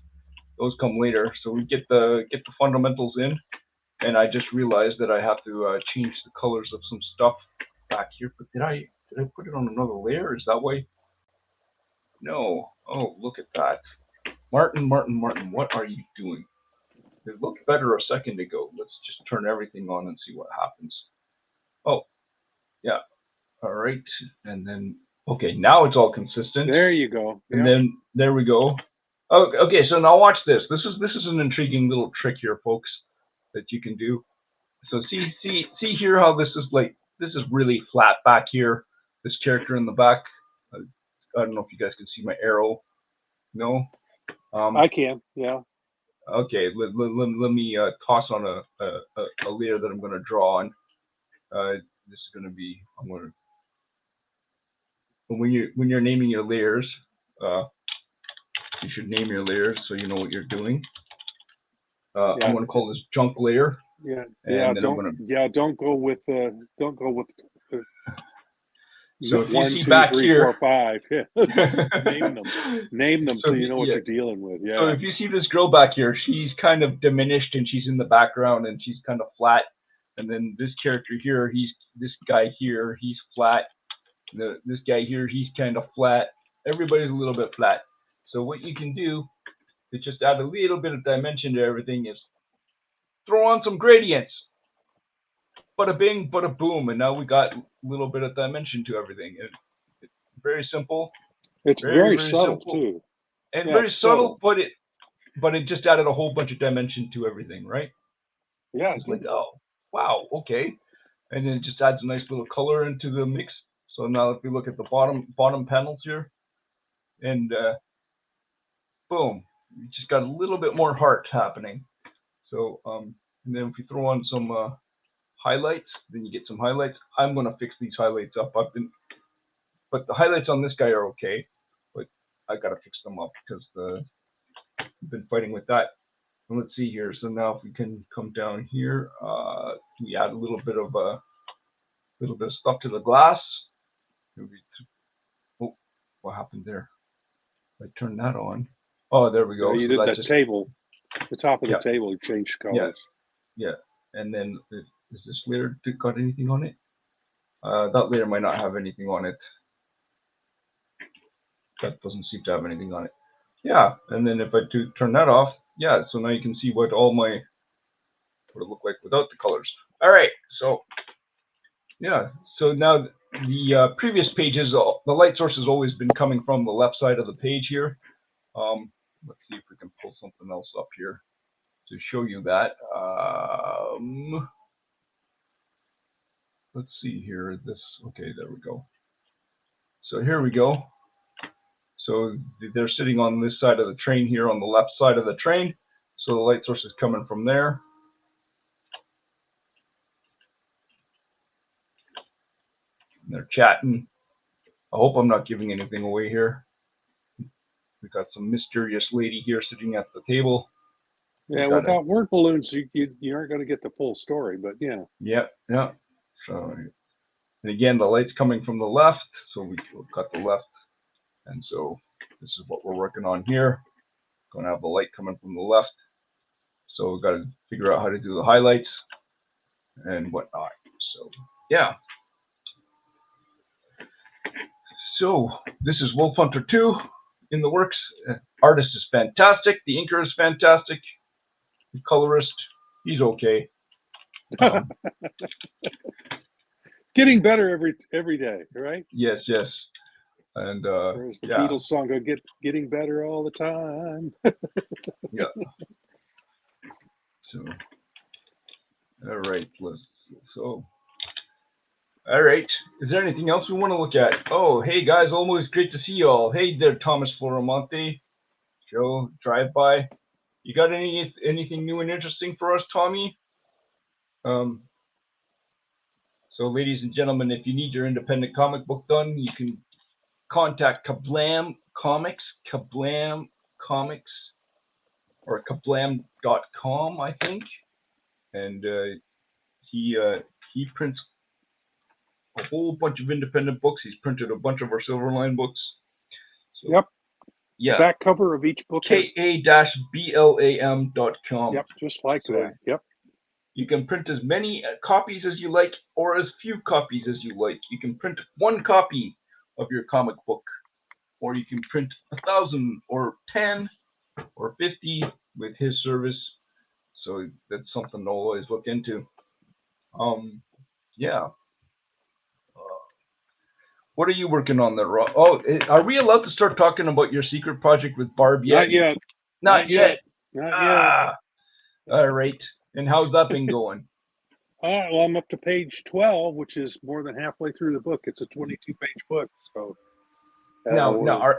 Those come later. So we get the fundamentals in, and I just realized that I have to change the colors of some stuff back here. But did I put it on another layer? Is that why? No. Oh, look at that. Martin, what are you doing? It looked better a second ago. Let's just turn everything on and see what happens. Oh, yeah. All right. And then, okay, now it's all consistent. There you go. Yeah. And then there we go. Oh, okay, so now watch this. This is an intriguing little trick here, folks, that you can do. So see here how this is like. This is really flat back here. This character in the back. I don't know if you guys can see my arrow. No. I can. Yeah. Okay. Let me toss on a layer that I'm going to draw on. This is going to be. I'm going to. When you're naming your layers, you should name your layers so you know what you're doing. I'm going to call this junk layer. Yeah, and don't go with So if 1, you see 2, back 3, here, 4, 5. Name them so you know what you're dealing with. Yeah. So if you see this girl back here, she's kind of diminished and she's in the background and she's kind of flat. And then this character here, this guy here, he's flat. This guy here, he's kind of flat. Everybody's a little bit flat. So what you can do to just add a little bit of dimension to everything is throw on some gradients. Bada bing, bada boom, and now we got a little bit of dimension to everything. It's very simple. It's very subtle simple, too, and very subtle. But it just added a whole bunch of dimension to everything, right? Yeah, it's like, oh wow, okay, and then it just adds a nice little color into the mix. So now if we look at the bottom panels here, and boom, you just got a little bit more heart happening. So and then if we throw on some highlights, then you get some highlights. I'm going to fix these highlights up. But the highlights on this guy are okay, but I got to fix them up because I've been fighting with that. And let's see here. So now if we can come down here, we add a little bit of stuff to the glass. Oh, what happened there? I turned that on. Oh, there we go. You did that table. The top of the table, you changed colors. Yeah. And then is this layer got anything on it? That layer might not have anything on it. That doesn't seem to have anything on it. Yeah, and then if I turn that off, yeah, so now you can see what it look like without the colors. All right, so yeah, so now the previous pages, the light source has always been coming from the left side of the page here. Let's see if we can pull something else up here to show you that. Let's see here. Okay, there we go. So here we go. So they're sitting on this side of the train here, on the left side of the train. So the light source is coming from there. And they're chatting. I hope I'm not giving anything away here. We got some mysterious lady here sitting at the table. Yeah, without word balloons, you aren't going to get the full story, but yeah. Yeah. So, and again, the light's coming from the left, so we've got the left. And so this is what we're working on here. Going to have the light coming from the left. So we've got to figure out how to do the highlights and whatnot. So, yeah. So this is Wolf Hunter 2 in the works. Artist is fantastic. The inker is fantastic. The colorist, he's okay. Getting better every day, right? Yes. And there's the Beatles song, getting better all the time. Yeah. So, all right. All right. Is there anything else we want to look at? Oh, hey guys, always great to see you all. Hey there, Thomas Floramonte, Joe, drive by. You got anything new and interesting for us, Tommy? So, ladies and gentlemen, if you need your independent comic book done, you can contact Kablam Comics, or kablam.com, I think. And he prints a whole bunch of independent books. He's printed a bunch of our Silverline books. So, yep. Yeah. Back cover of each book. ka-blam.com. Yep, just like that. Yep. You can print as many copies as you like, or as few copies as you like. You can print 1 copy of your comic book, or you can print 1,000, or 10, or 50 with his service. So that's something to always look into. Yeah. What are you working on there, Rob? Oh, are we allowed to start talking about your secret project with Barb yet? Not yet. All right. And how's that been going? Well, I'm up to page 12, which is more than halfway through the book. It's a 22-page book, so Now,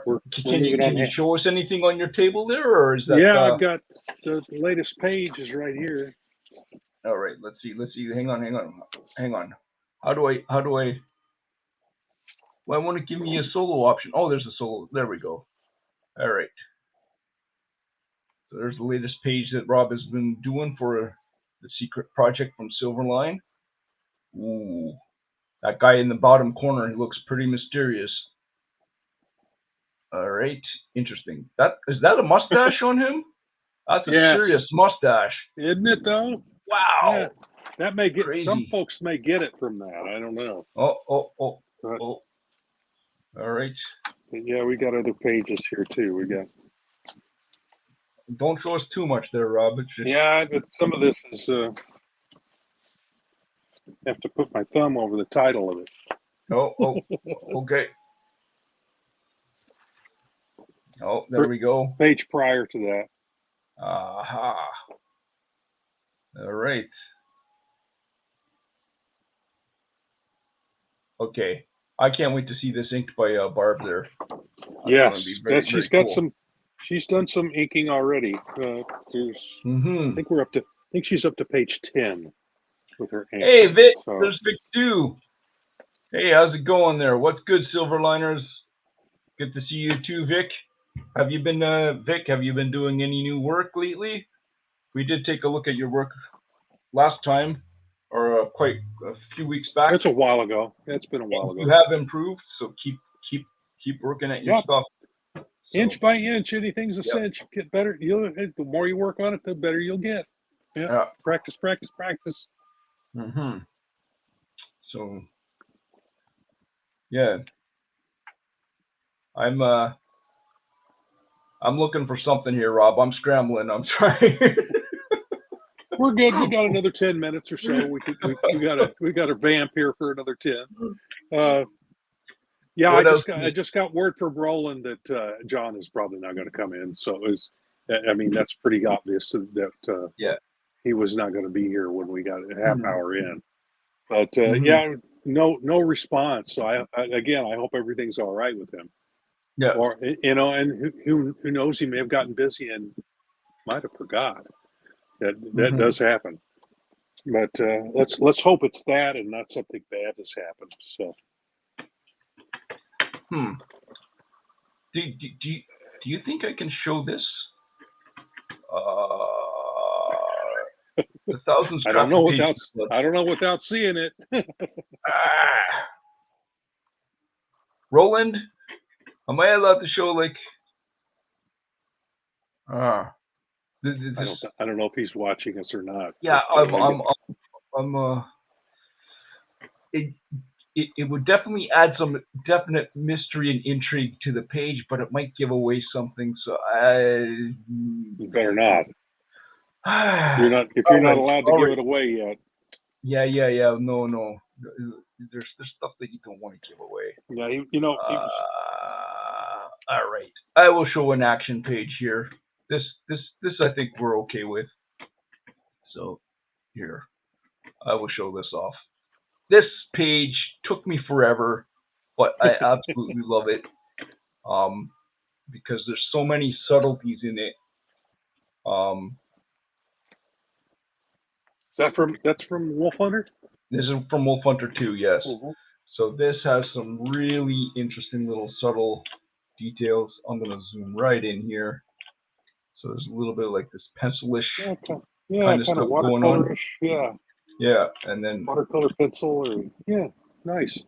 we're can you show us anything on your table there, or is that? Yeah, I've got the latest page is right here. All right, let's see. Hang on. How do I? Well, I want to give me a solo option. Oh, there's a solo. There we go. All right. So there's the latest page that Rob has been doing for the secret project from Silverline. Ooh, that guy in the bottom corner, he looks pretty mysterious. All right, interesting. Is that a mustache on him? That's a serious mustache, isn't it? Though. Wow. Yeah, that may get Crazy. some folks may get it from that. I don't know. Oh. All right. But yeah, we got other pages here too. We got. Don't show us too much there, Rob. Yeah, but some of this is. Have to put my thumb over the title of it. Oh, okay. Oh, there we go. Page prior to that. Aha. All right. Okay. I can't wait to see this inked by Barb there. Yes, she's got some. She's done some inking already. I think she's up to page 10 with her inks. Hey, Vic. So. There's Vic too. Hey, how's it going there? What's good, Silverliners? Good to see you too, Vic. Have you been, Vic? Have you been doing any new work lately? We did take a look at your work last time, or quite a few weeks back. That's a while ago. It's been a while ago. You have improved, so keep working at your stuff. So, inch by inch, anything's a cinch. Get better. The more you work on it, the better you'll get. Yeah. Practice. Mm-hmm. So, yeah. I'm looking for something here, Rob. I'm scrambling. I'm trying. We're good. We got another 10 minutes or so. We got a vamp here for another 10. Yeah, I just got word from Roland that John is probably not going to come in. So that's pretty obvious that he was not going to be here when we got a half hour in. But no response. So I hope everything's all right with him. Yeah. Or and who knows? He may have gotten busy and might have forgot. That does happen. But let's hope it's that and not something bad has happened. So. Do you think I can show this? The thousands. I don't know without seeing it. Roland, am I allowed to show like? I don't know if he's watching us or not. Yeah, It would definitely add some definite mystery and intrigue to the page, but it might give away something. So you better not. If you're not allowed to give it away yet. Yeah. No. There's stuff that you don't want to give away. Yeah, all right. I will show an action page here. This I think we're okay with. So here, I will show this off. This page took me forever, but I absolutely love it. Because there's so many subtleties in it. That's from Wolf Hunter? This is from Wolf Hunter 2, yes. Mm-hmm. So this has some really interesting little subtle details. I'm going to zoom right in here. So there's a little bit of like this pencilish kind of stuff going on. Yeah, and then watercolor pencil nice. Is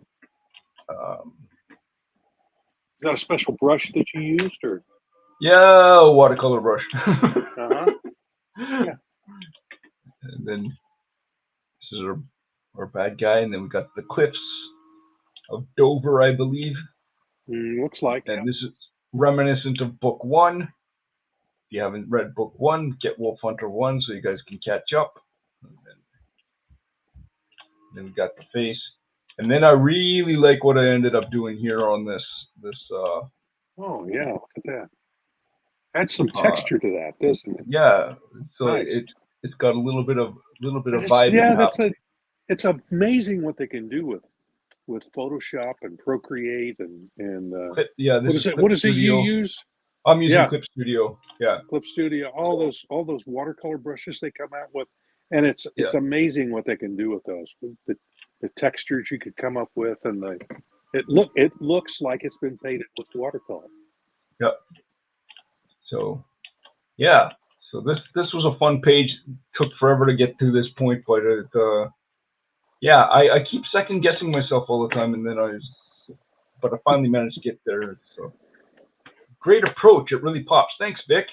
that a special brush that you used, or? Yeah, watercolor brush. Yeah. And then this is our bad guy, and then we got the cliffs of Dover, I believe. Looks like. And this is reminiscent of book 1. If you haven't read book 1, get Wolf Hunter 1 so you guys can catch up. And then we got the face. And then I really like what I ended up doing here on this. Oh yeah, look at that. Adds some texture to that, doesn't it? Yeah. So nice. it's got a little bit of vibe. Yeah, it's amazing what they can do with Photoshop and Procreate and yeah. What is it you use? I'm using Clip Studio. Yeah, Clip Studio. All those watercolor brushes they come out with, and it's amazing what they can do with those. The textures you could come up with, and it looks like it's been painted with watercolor. Yeah. So, yeah. So this was a fun page. Took forever to get to this point, but yeah, I keep second guessing myself all the time, and then but I finally managed to get there. So great approach. It really pops. Thanks, Vic.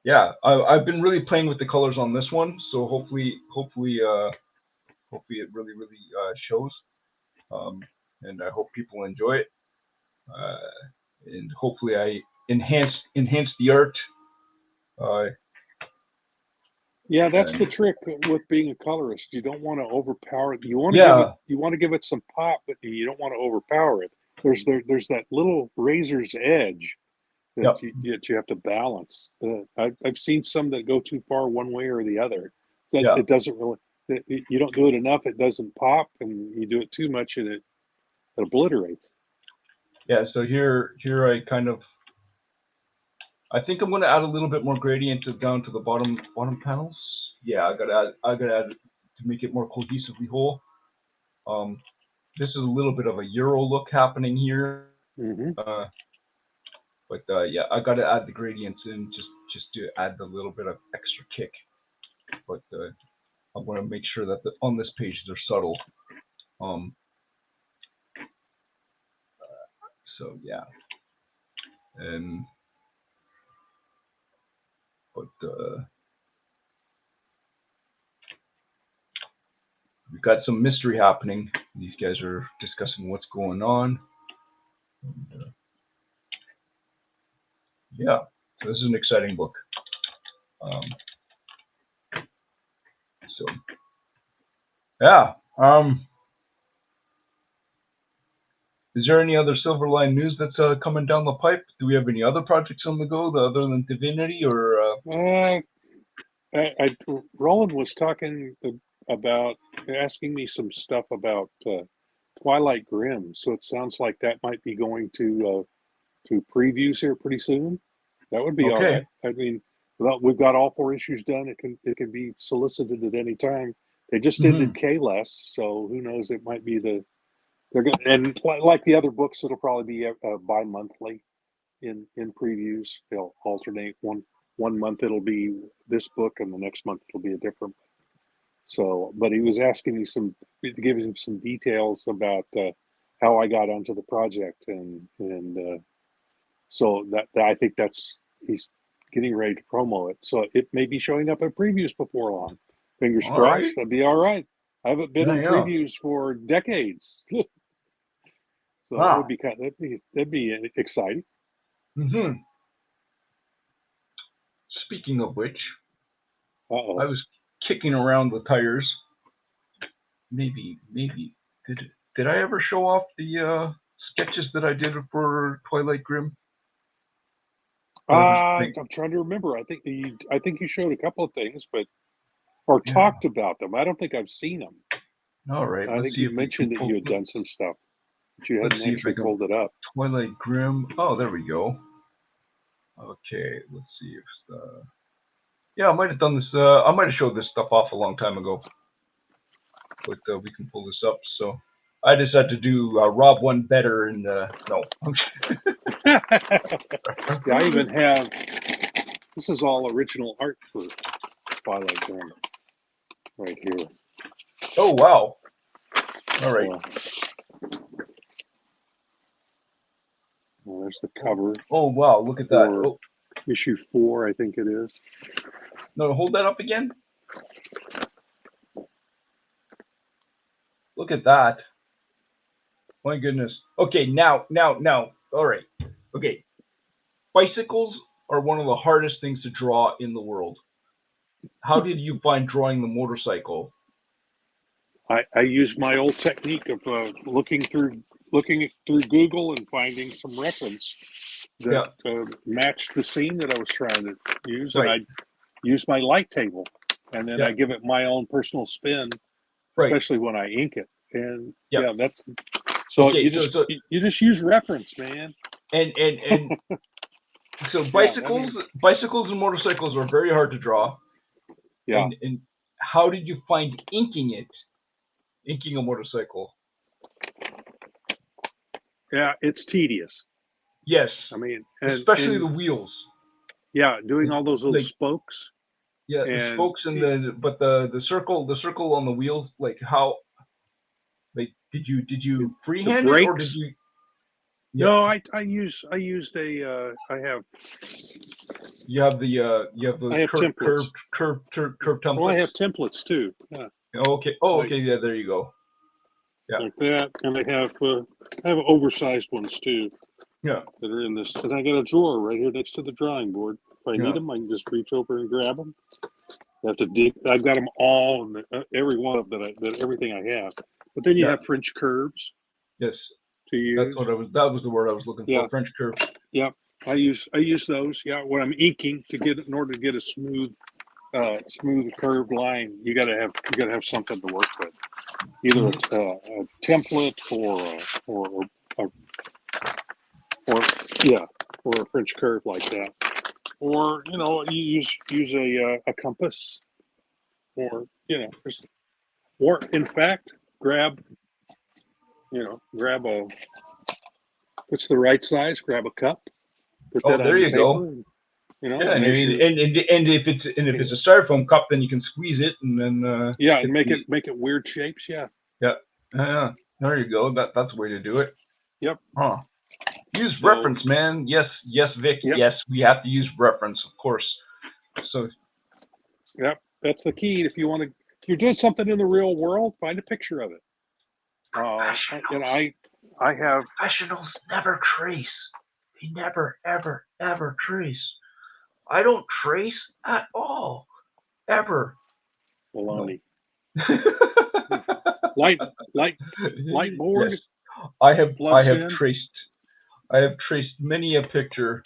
Yeah, I've been really playing with the colors on this one, so hopefully it really shows, and I hope people enjoy it, and hopefully I enhance the art. Yeah, that's the trick with being a colorist. You don't want to overpower it. You want to give it some pop, but you don't want to overpower it. There's that little razor's edge that you have to balance. I've seen some that go too far one way or the other. It doesn't really. You don't do it enough, it doesn't pop, and you do it too much, and it obliterates. Yeah. So here I think I'm going to add a little bit more gradient down to the bottom panels. Yeah, I gotta add to make it more cohesively whole. This is a little bit of a Euro look happening here. Mm-hmm. But yeah, I gotta add the gradients in just to add a little bit of extra kick. But I want to make sure that on this page they're subtle. So yeah, but we've got some mystery happening. These guys are discussing what's going on. And, yeah, so this is an exciting book. So yeah. Is there any other Silverline news that's coming down the pipe? Do we have any other projects on the go other than Divinity, or? Roland was talking about asking me some stuff about Twilight Grim, so it sounds like that might be going to previews here pretty soon. That would be all right. I mean, we've got all 4 issues done. It can be solicited at any time. They just ended K-less, so who knows? It might be they're good. And like the other books, it'll probably be bi-monthly in previews. They'll alternate. One month it'll be this book, and the next month it'll be a different book. So, but he was asking me to give him some details about how I got onto the project, and so that I think he's getting ready to promo it. So it may be showing up at previews before long. Fingers crossed. Right. That'd be all right. I haven't been in previews for decades. So that would be that'd be exciting. Mm-hmm. Speaking of which, I was kicking around the tires. Maybe did I ever show off the sketches that I did for Twilight Grim? I'm trying to remember. I think you showed a couple of things, or talked about them. I don't think I've seen them. All right. I think you mentioned that you had done some stuff, but you hadn't actually pulled it up. Twilight Grim. Oh, there we go. Okay, let's see if yeah, I might have done this. I might have showed this stuff off a long time ago, but we can pull this up. So I just had to do Rob one better, and no. Yeah, I even have. This is all original art for Twilight Grim, right here. Oh wow! All right. Well, there's the cover. Oh wow! Look at that. Issue 4, I think it is. No, hold that up again. Look at that. My goodness. Okay, now. All right. Okay. Bicycles are one of the hardest things to draw in the world. How did you find drawing the motorcycle? I used my old technique of looking through Google and finding some reference that matched the scene that I was trying to use. Right. And use my light table, and then I give it my own personal spin, especially when I ink it. And that's so okay, you just use reference, man. And so bicycles and motorcycles are very hard to draw. Yeah. And how did you find inking a motorcycle? Yeah, it's tedious. Yes. I mean, especially the wheels. Yeah, doing all those little spokes. Yeah, the spokes and the circle on the wheels. Like how? Like did you freehand it or did you? Yeah. No, I used a I have. You have those curved templates. Well, I have templates too. Yeah. Okay. Oh, okay. Yeah, there you go. Yeah. Like that, and I have oversized ones too. Yeah. That are in this, and I got a drawer right here next to the drawing board. If I need them, I can just reach over and grab them. I have to dig. I've got them all, every one of them that everything I have. But then you have French curves. Yes. To use. That was the word I was looking for. French curve. Yep. I use those. Yeah. When I'm inking in order to get a smooth curved line, you gotta have something to work with. Either a template or a French curve like that, or you use a compass, or in fact grab what's the right size, grab a cup, put that there on you go. And if it's a styrofoam cup, then you can squeeze it and then and make it weird shapes. Yeah. There you go. That's the way to do it. Yep. Use reference, man. Yes, Vic. Yep. Yes, we have to use reference, of course. So. Yep, that's the key. If you're doing something in the real world, find a picture of it. And I have professionals never trace. They never, ever, ever trace. I don't trace at all, ever. Baloney. Light board. Yes. I have traced many a picture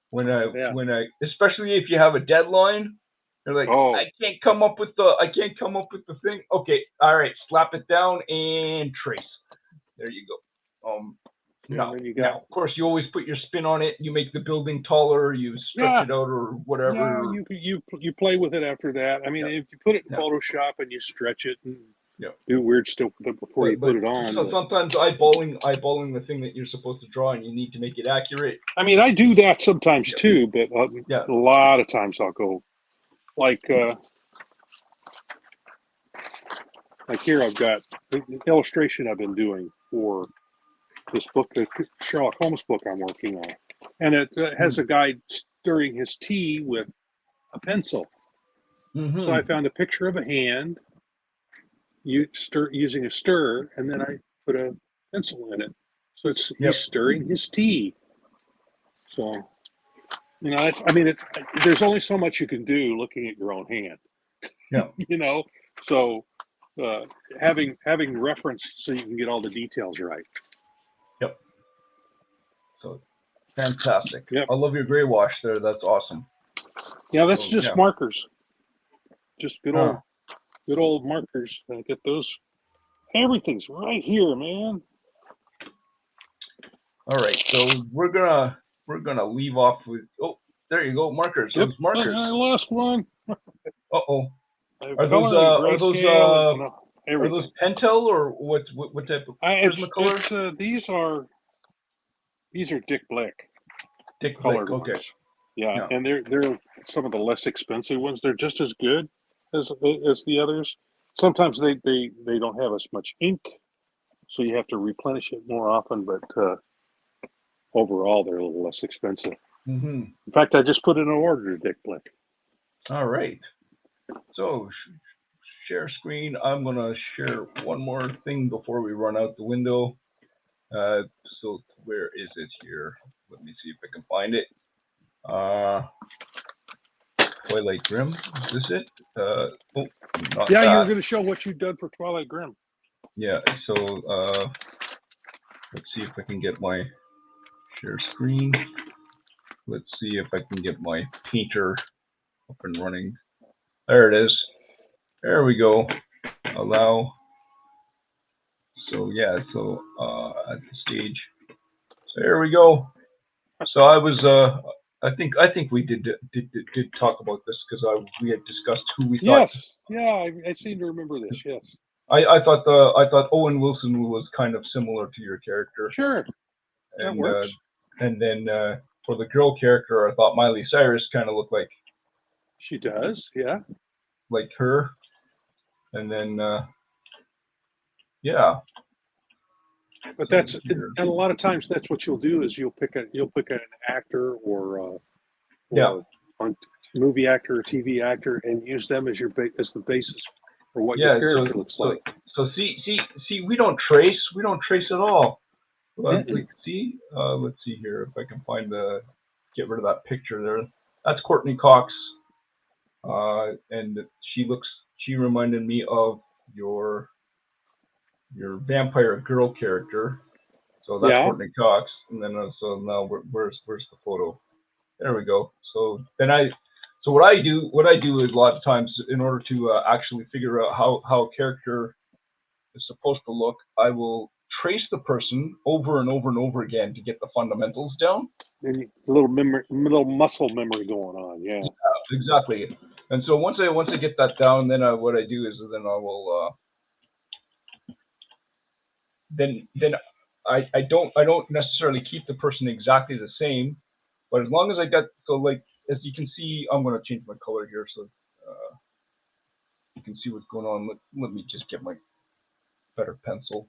when I especially if you have a deadline. They're like, I can't come up with the thing. Okay, all right, slap it down and trace. There you go. Now, of course, you always put your spin on it. You make the building taller. You stretch it out or whatever. Yeah, you play with it after that. I mean, if you put it in Photoshop and you stretch it and do weird stuff with it before you put it on. Sometimes eyeballing the thing that you're supposed to draw, and you need to make it accurate. I mean, I do that sometimes too, but a lot of times I'll go like here. I've got the illustration I've been doing for this book, the Sherlock Holmes book I'm working on, and it has a guy stirring his tea with a pencil. Mm-hmm. So I found a picture of a hand using a stir, and then I put a pencil in it. So he's stirring his tea. So there's only so much you can do looking at your own hand. Yeah. So having reference so you can get all the details right. Yep. So fantastic. Yep. I love your gray wash there. That's awesome. Yeah, that's just markers. Just good old markers. I get those. Everything's right here, man. All right, so we're gonna leave off with. Oh, there you go, markers. Yep. Those markers. I lost one. Uh-oh. Are those Pentel or what type of Prismacolor? These are Dick Blick. Dick Blick. Okay. Yeah, and they're some of the less expensive ones. They're just as good as the others. Sometimes they don't have as much ink, so you have to replenish it more often. But overall, they're a little less expensive. Mm-hmm. In fact, I just put in an order to Dick Blick. All right. So share screen. I'm gonna share one more thing before we run out the window. So where is it here? Let me see if I can find it. Twilight Grim. Is this it? Not yeah, that. you were going to show what you've done for Twilight Grim. Yeah. So let's see if I can get my share screen. Let's see if I can get my painter up and running. There it is. There we go. Allow. So yeah, so at the stage. So there we go. So I was I think we did talk about this because we had discussed who we thought. Yes, yeah, I seem to remember this. Yes, I thought Owen Wilson was kind of similar to your character. Sure, that works. And then for the girl character, I thought Miley Cyrus kind of looked like. She does, yeah. Like her, and then yeah. But that's and a lot of times that's what you'll do is you'll pick an actor or a movie actor or TV actor and use them as as the basis for what your character looks like. So see, we don't trace at all. Let's see here if I can get rid of that picture there. That's Courtney Cox, and she reminded me of your vampire girl character. So that's Courtney Cox, and then so now where's the photo? There we go. So then what I do is a lot of times in order to actually figure out how a character is supposed to look, I will trace the person over and over and over again to get the fundamentals down. And a little muscle memory going on, yeah. Exactly. And so once I get that down, then what I do is then I will then I don't necessarily keep the person exactly the same, but as long as I got as you can see, I'm going to change my color here so you can see what's going on. Let me just get my better pencil.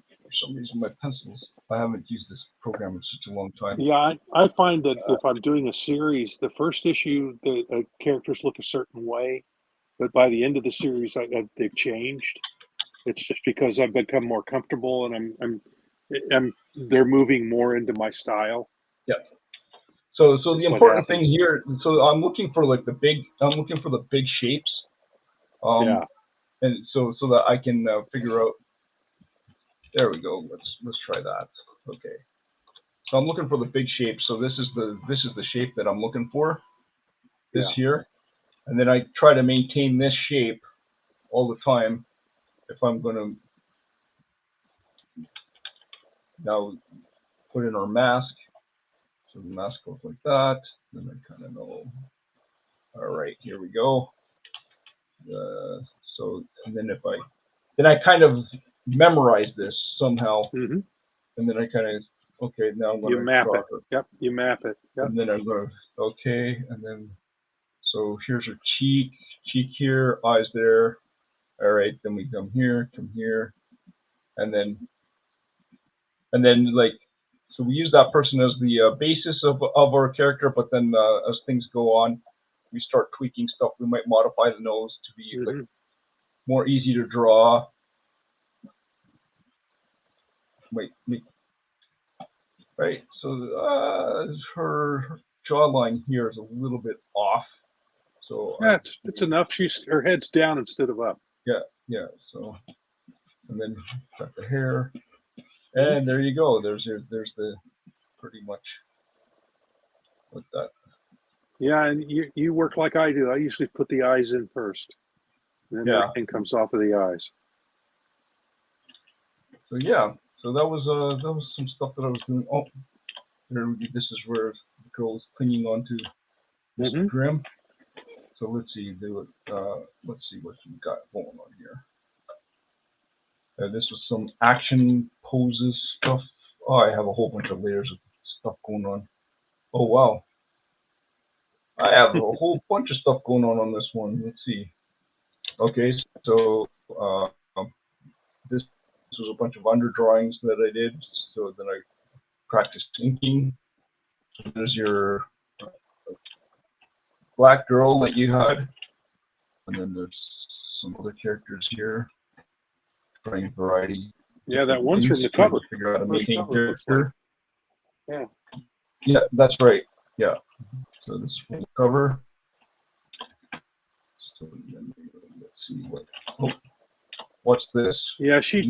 For some reason, my pencils. I haven't used this program in such a long time. Yeah, I find that if I'm doing a series, the first issue the characters look a certain way, but by the end of the series, they've changed. It's just because I've become more comfortable and they're moving more into my style. Yeah. So the important thing here, so I'm looking for the big shapes. And so that I can figure out. There we go. Let's try that. Okay. So I'm looking for the big shape. So this is the shape that I'm looking for. This here, and then I try to maintain this shape all the time. If I'm going to now put in our mask, so the mask goes like that, then I kind of know. All right, here we go. So and then I kind of memorize this somehow, and then I kind of now I'm going to map it. Yep, you map it. Yep. And then I'm going to and then so here's her cheek here, eyes there. All right, then we come here, and then so we use that person as the basis of our character, but then as things go on, we start tweaking stuff. We might modify the nose to be more easy to draw. Right, so her jawline here is a little bit off. So it's enough. Her head's down instead of up. Yeah. So, and then got the hair, and there you go. There's the pretty much with that. Yeah, and you work like I do. I usually put the eyes in first, and then everything comes off of the eyes. So so that was some stuff that I was doing. Oh, this is where the girl is clinging onto Mr. Grimm. So let's see what we got going on here. This was some action poses stuff. Oh, I have a whole bunch of layers of stuff going on. Oh wow, I have a whole bunch of stuff going on this one. Let's see. Okay, so this was a bunch of underdrawings that I did. So then I practiced inking. So there's your black girl that you had, and then there's some other characters here, trying variety. Yeah, that one's from the cover. Figure out a main character. Yeah, that's right. Yeah. So this is from the cover. So then let's see what's this? Yeah, she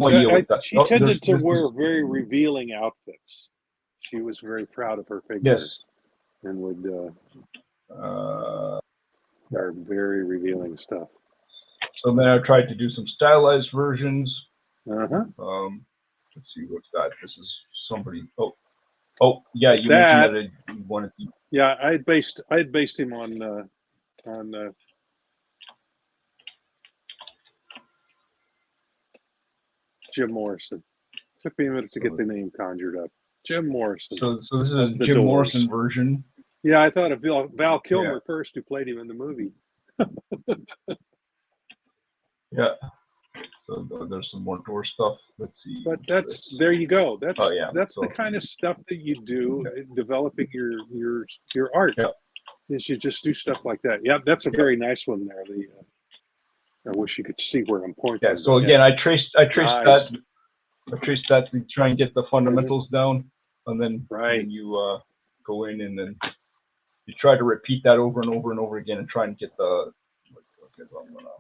tended to wear very revealing outfits. She was very proud of her figure. Yes. And would Are very revealing stuff. So then I tried to do some stylized versions. Uh-huh. Let's see, what's that? This is somebody. Oh, yeah. You mentioned that you wanted to. Yeah, I had based him on Jim Morrison. Took me a minute to get the name conjured up. Jim Morrison. So this is a Jim Morrison version. Yeah, I thought of Val Kilmer first, who played him in the movie. Yeah. So there's some more door stuff. Let's see. But there you go. That's so, the kind of stuff that you do in developing your art. Yeah. Is you just do stuff like that. Yeah, that's a very nice one there. I wish you could see where I'm pointing. Yeah. So again, I traced nice. I traced that to try and get the fundamentals down, and then you go in and then you try to repeat that over and over and over again and try and get the.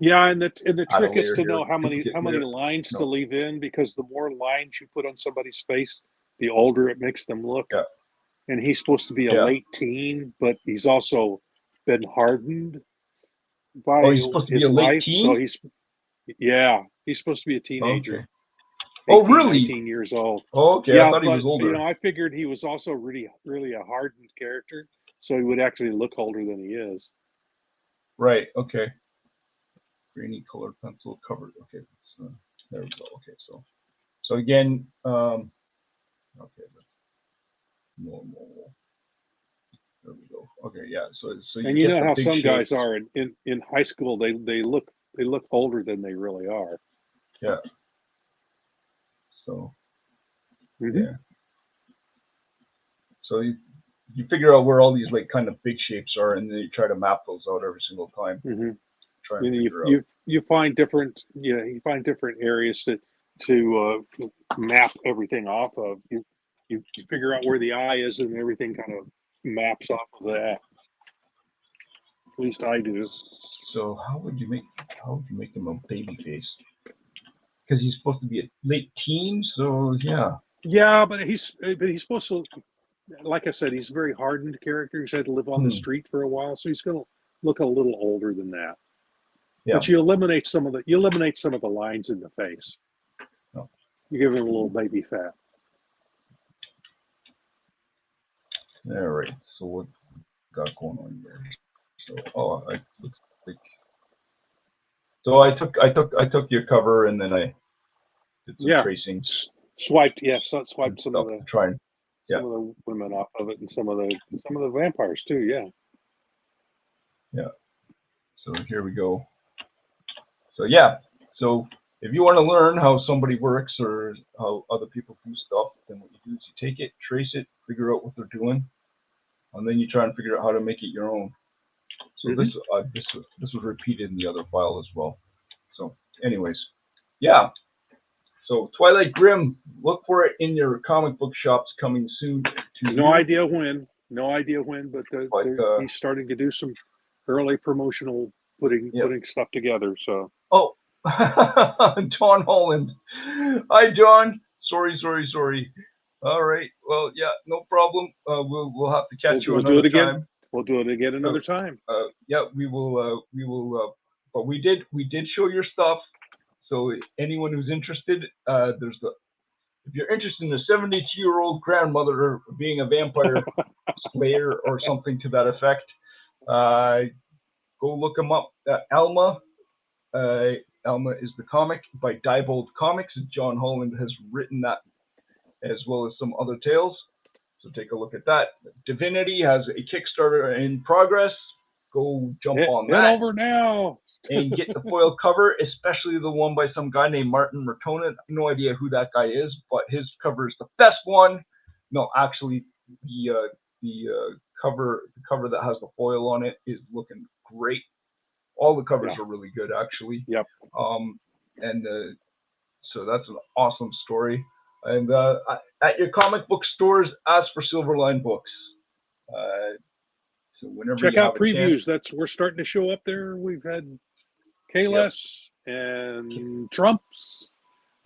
Yeah, and the trick is to know how many lines to leave in, because the more lines you put on somebody's face, the older it makes them look. Yeah. And he's supposed to be a late teen, but he's also been hardened by his life. So he's supposed to be a teenager. Okay. Oh, really? 19 years old. Oh, okay. Yeah, I thought he was older. I figured he was also really a hardened character, so he would actually look older than he is. Right. Okay. Grainy colored pencil covered. Okay. So there we go. Okay. So again, okay. Normal. There we go. Okay. Yeah. So and you know how some guys are in high school, they look older than they really are. Yeah. So yeah. So you figure out where all these like kind of big shapes are, and then you try to map those out every single time. Mm-hmm. Try and you find different areas to map everything off of. You figure out where the eye is, and everything kind of maps off of that. At least I do. So how would you make him a baby face? Because he's supposed to be a late teen, so yeah. Yeah, but he's supposed to, like I said, he's a very hardened character. He's had to live on the street for a while, so he's going to look a little older than that. Yeah. But you eliminate some of the lines in the face. Oh. You give him a little baby fat. All right. So what got going on there? So looks like. So I took your cover, and then I did some tracing. Swiped some of the some of the women off of it, and some of the vampires too. Yeah. Yeah. So here we go. So yeah. So if you want to learn how somebody works or how other people do stuff, then what you do is you take it, trace it, figure out what they're doing, and then you try and figure out how to make it your own. So this was repeated in the other file as well. So anyways, yeah. So Twilight Grim, look for it in your comic book shops coming soon. No idea when, but he's starting to do some early promotional putting stuff together. So John Holland. Hi, John. Sorry. All right. Well, yeah, no problem. We'll have to catch you another do it again. time. We'll do it again another time. Yeah, we will. But we did show your stuff. So anyone who's interested, if you're interested in a 72-year-old grandmother being a vampire slayer or something to that effect, go look them up. Alma. Alma is the comic by Diebold Comics. John Holland has written that, as well as some other tales. So take a look at that. Divinity has a Kickstarter in progress. Go jump on that. Head over now. And get the foil cover, especially the one by some guy named Martin Mertonen. No idea who that guy is, but his cover is the best one. No, actually, the cover that has the foil on it is looking great. All the covers are really good, actually. Yep. So that's an awesome story. And at your comic book stores, ask for Silverline books. So whenever check you out have previews. We're starting to show up there. We've had Kalis and Trump's.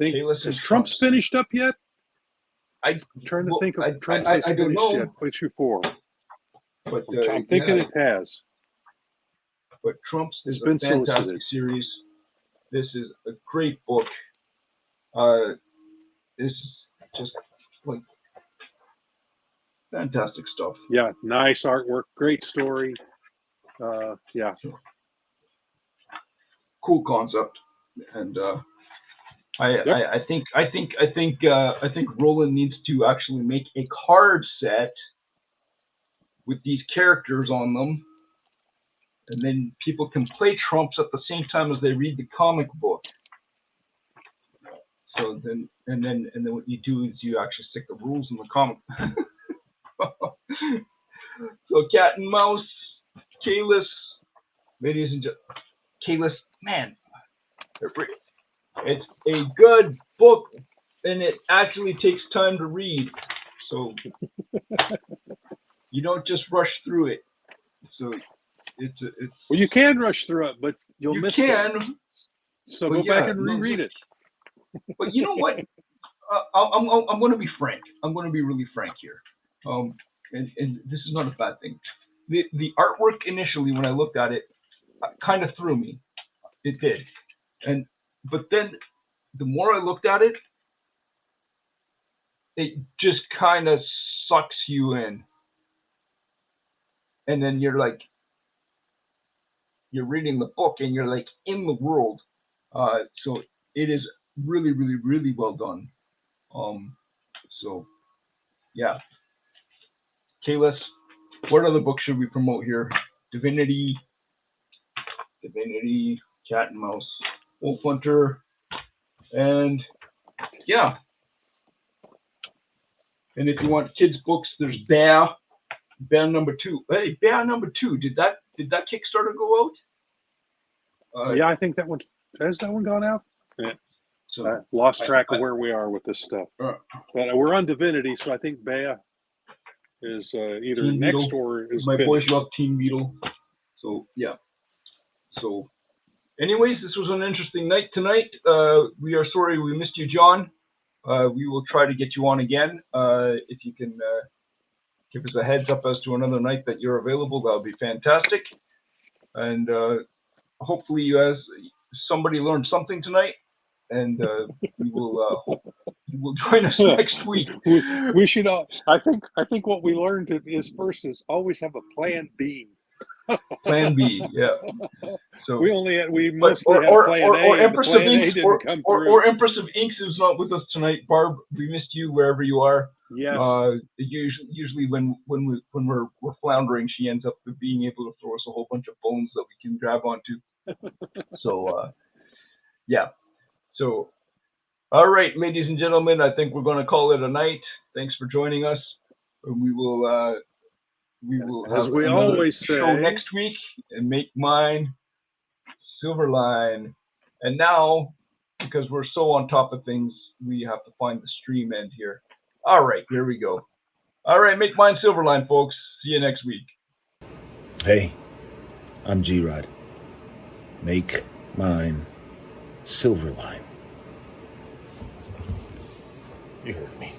Is Trump's finished up yet? I'm trying to think of Trump's has finished yet. Issue 4. But I'm thinking it has. But Trumps is It's been a fantastic solicited. series. This is a great book. This is just like fantastic stuff. Yeah, nice artwork, great story. Yeah. Cool concept, and I think Roland needs to actually make a card set with these characters on them, and then people can play Trumps at the same time as they read the comic book. So then what you do is you actually stick the rules in the comic. So Cat and Mouse, Kalis, ladies and gentlemen, Kalis, man, it's a good book, and it actually takes time to read. So you don't just rush through it. So it's well, you can rush through it, but you'll miss it. So go back and reread it. But you know what? I'm going to be frank. I'm going to be really frank here. And this is not a bad thing. The artwork initially, when I looked at it, kind of threw me. It did. But then the more I looked at it, it just kind of sucks you in. And then you're reading the book and you're like in the world. So it is really, really, really well done. So yeah. Kalis, what other books should we promote here? Divinity, Cat and Mouse, Wolf Hunter, and yeah. And if you want kids' books, there's Bear number 2. Hey, Bear number 2. Did that Kickstarter go out? Yeah, I think that one has that one gone out. Yeah. So lost track of where we are with this stuff. But we're on Divinity, so I think Bea is either Teen next Beetle. or is My finished. boys love Teen Beetle. So yeah. So anyways, this was an interesting night tonight. We are sorry we missed you, John. We will try to get you on again. If you can give us a heads up as to another night that you're available, that would be fantastic. And hopefully somebody learned something tonight. And we will hope you will join us next week. We should. I think what we learned is always have a plan B. Plan B, yeah. So we mostly had plan A. Empress of Inks, or Empress of Inks is not with us tonight. Barb, we missed you wherever you are. Yes. Usually when we're floundering, she ends up being able to throw us a whole bunch of bones that we can grab onto. So yeah. So, all right, ladies and gentlemen, I think we're going to call it a night. Thanks for joining us. We will as have we always show say next week and make mine Silverline. And now, because we're so on top of things, we have to find the stream end here. All right, here we go. All right, make mine Silverline, folks. See you next week. Hey, I'm G-Rod. Make mine Silverline. You heard me.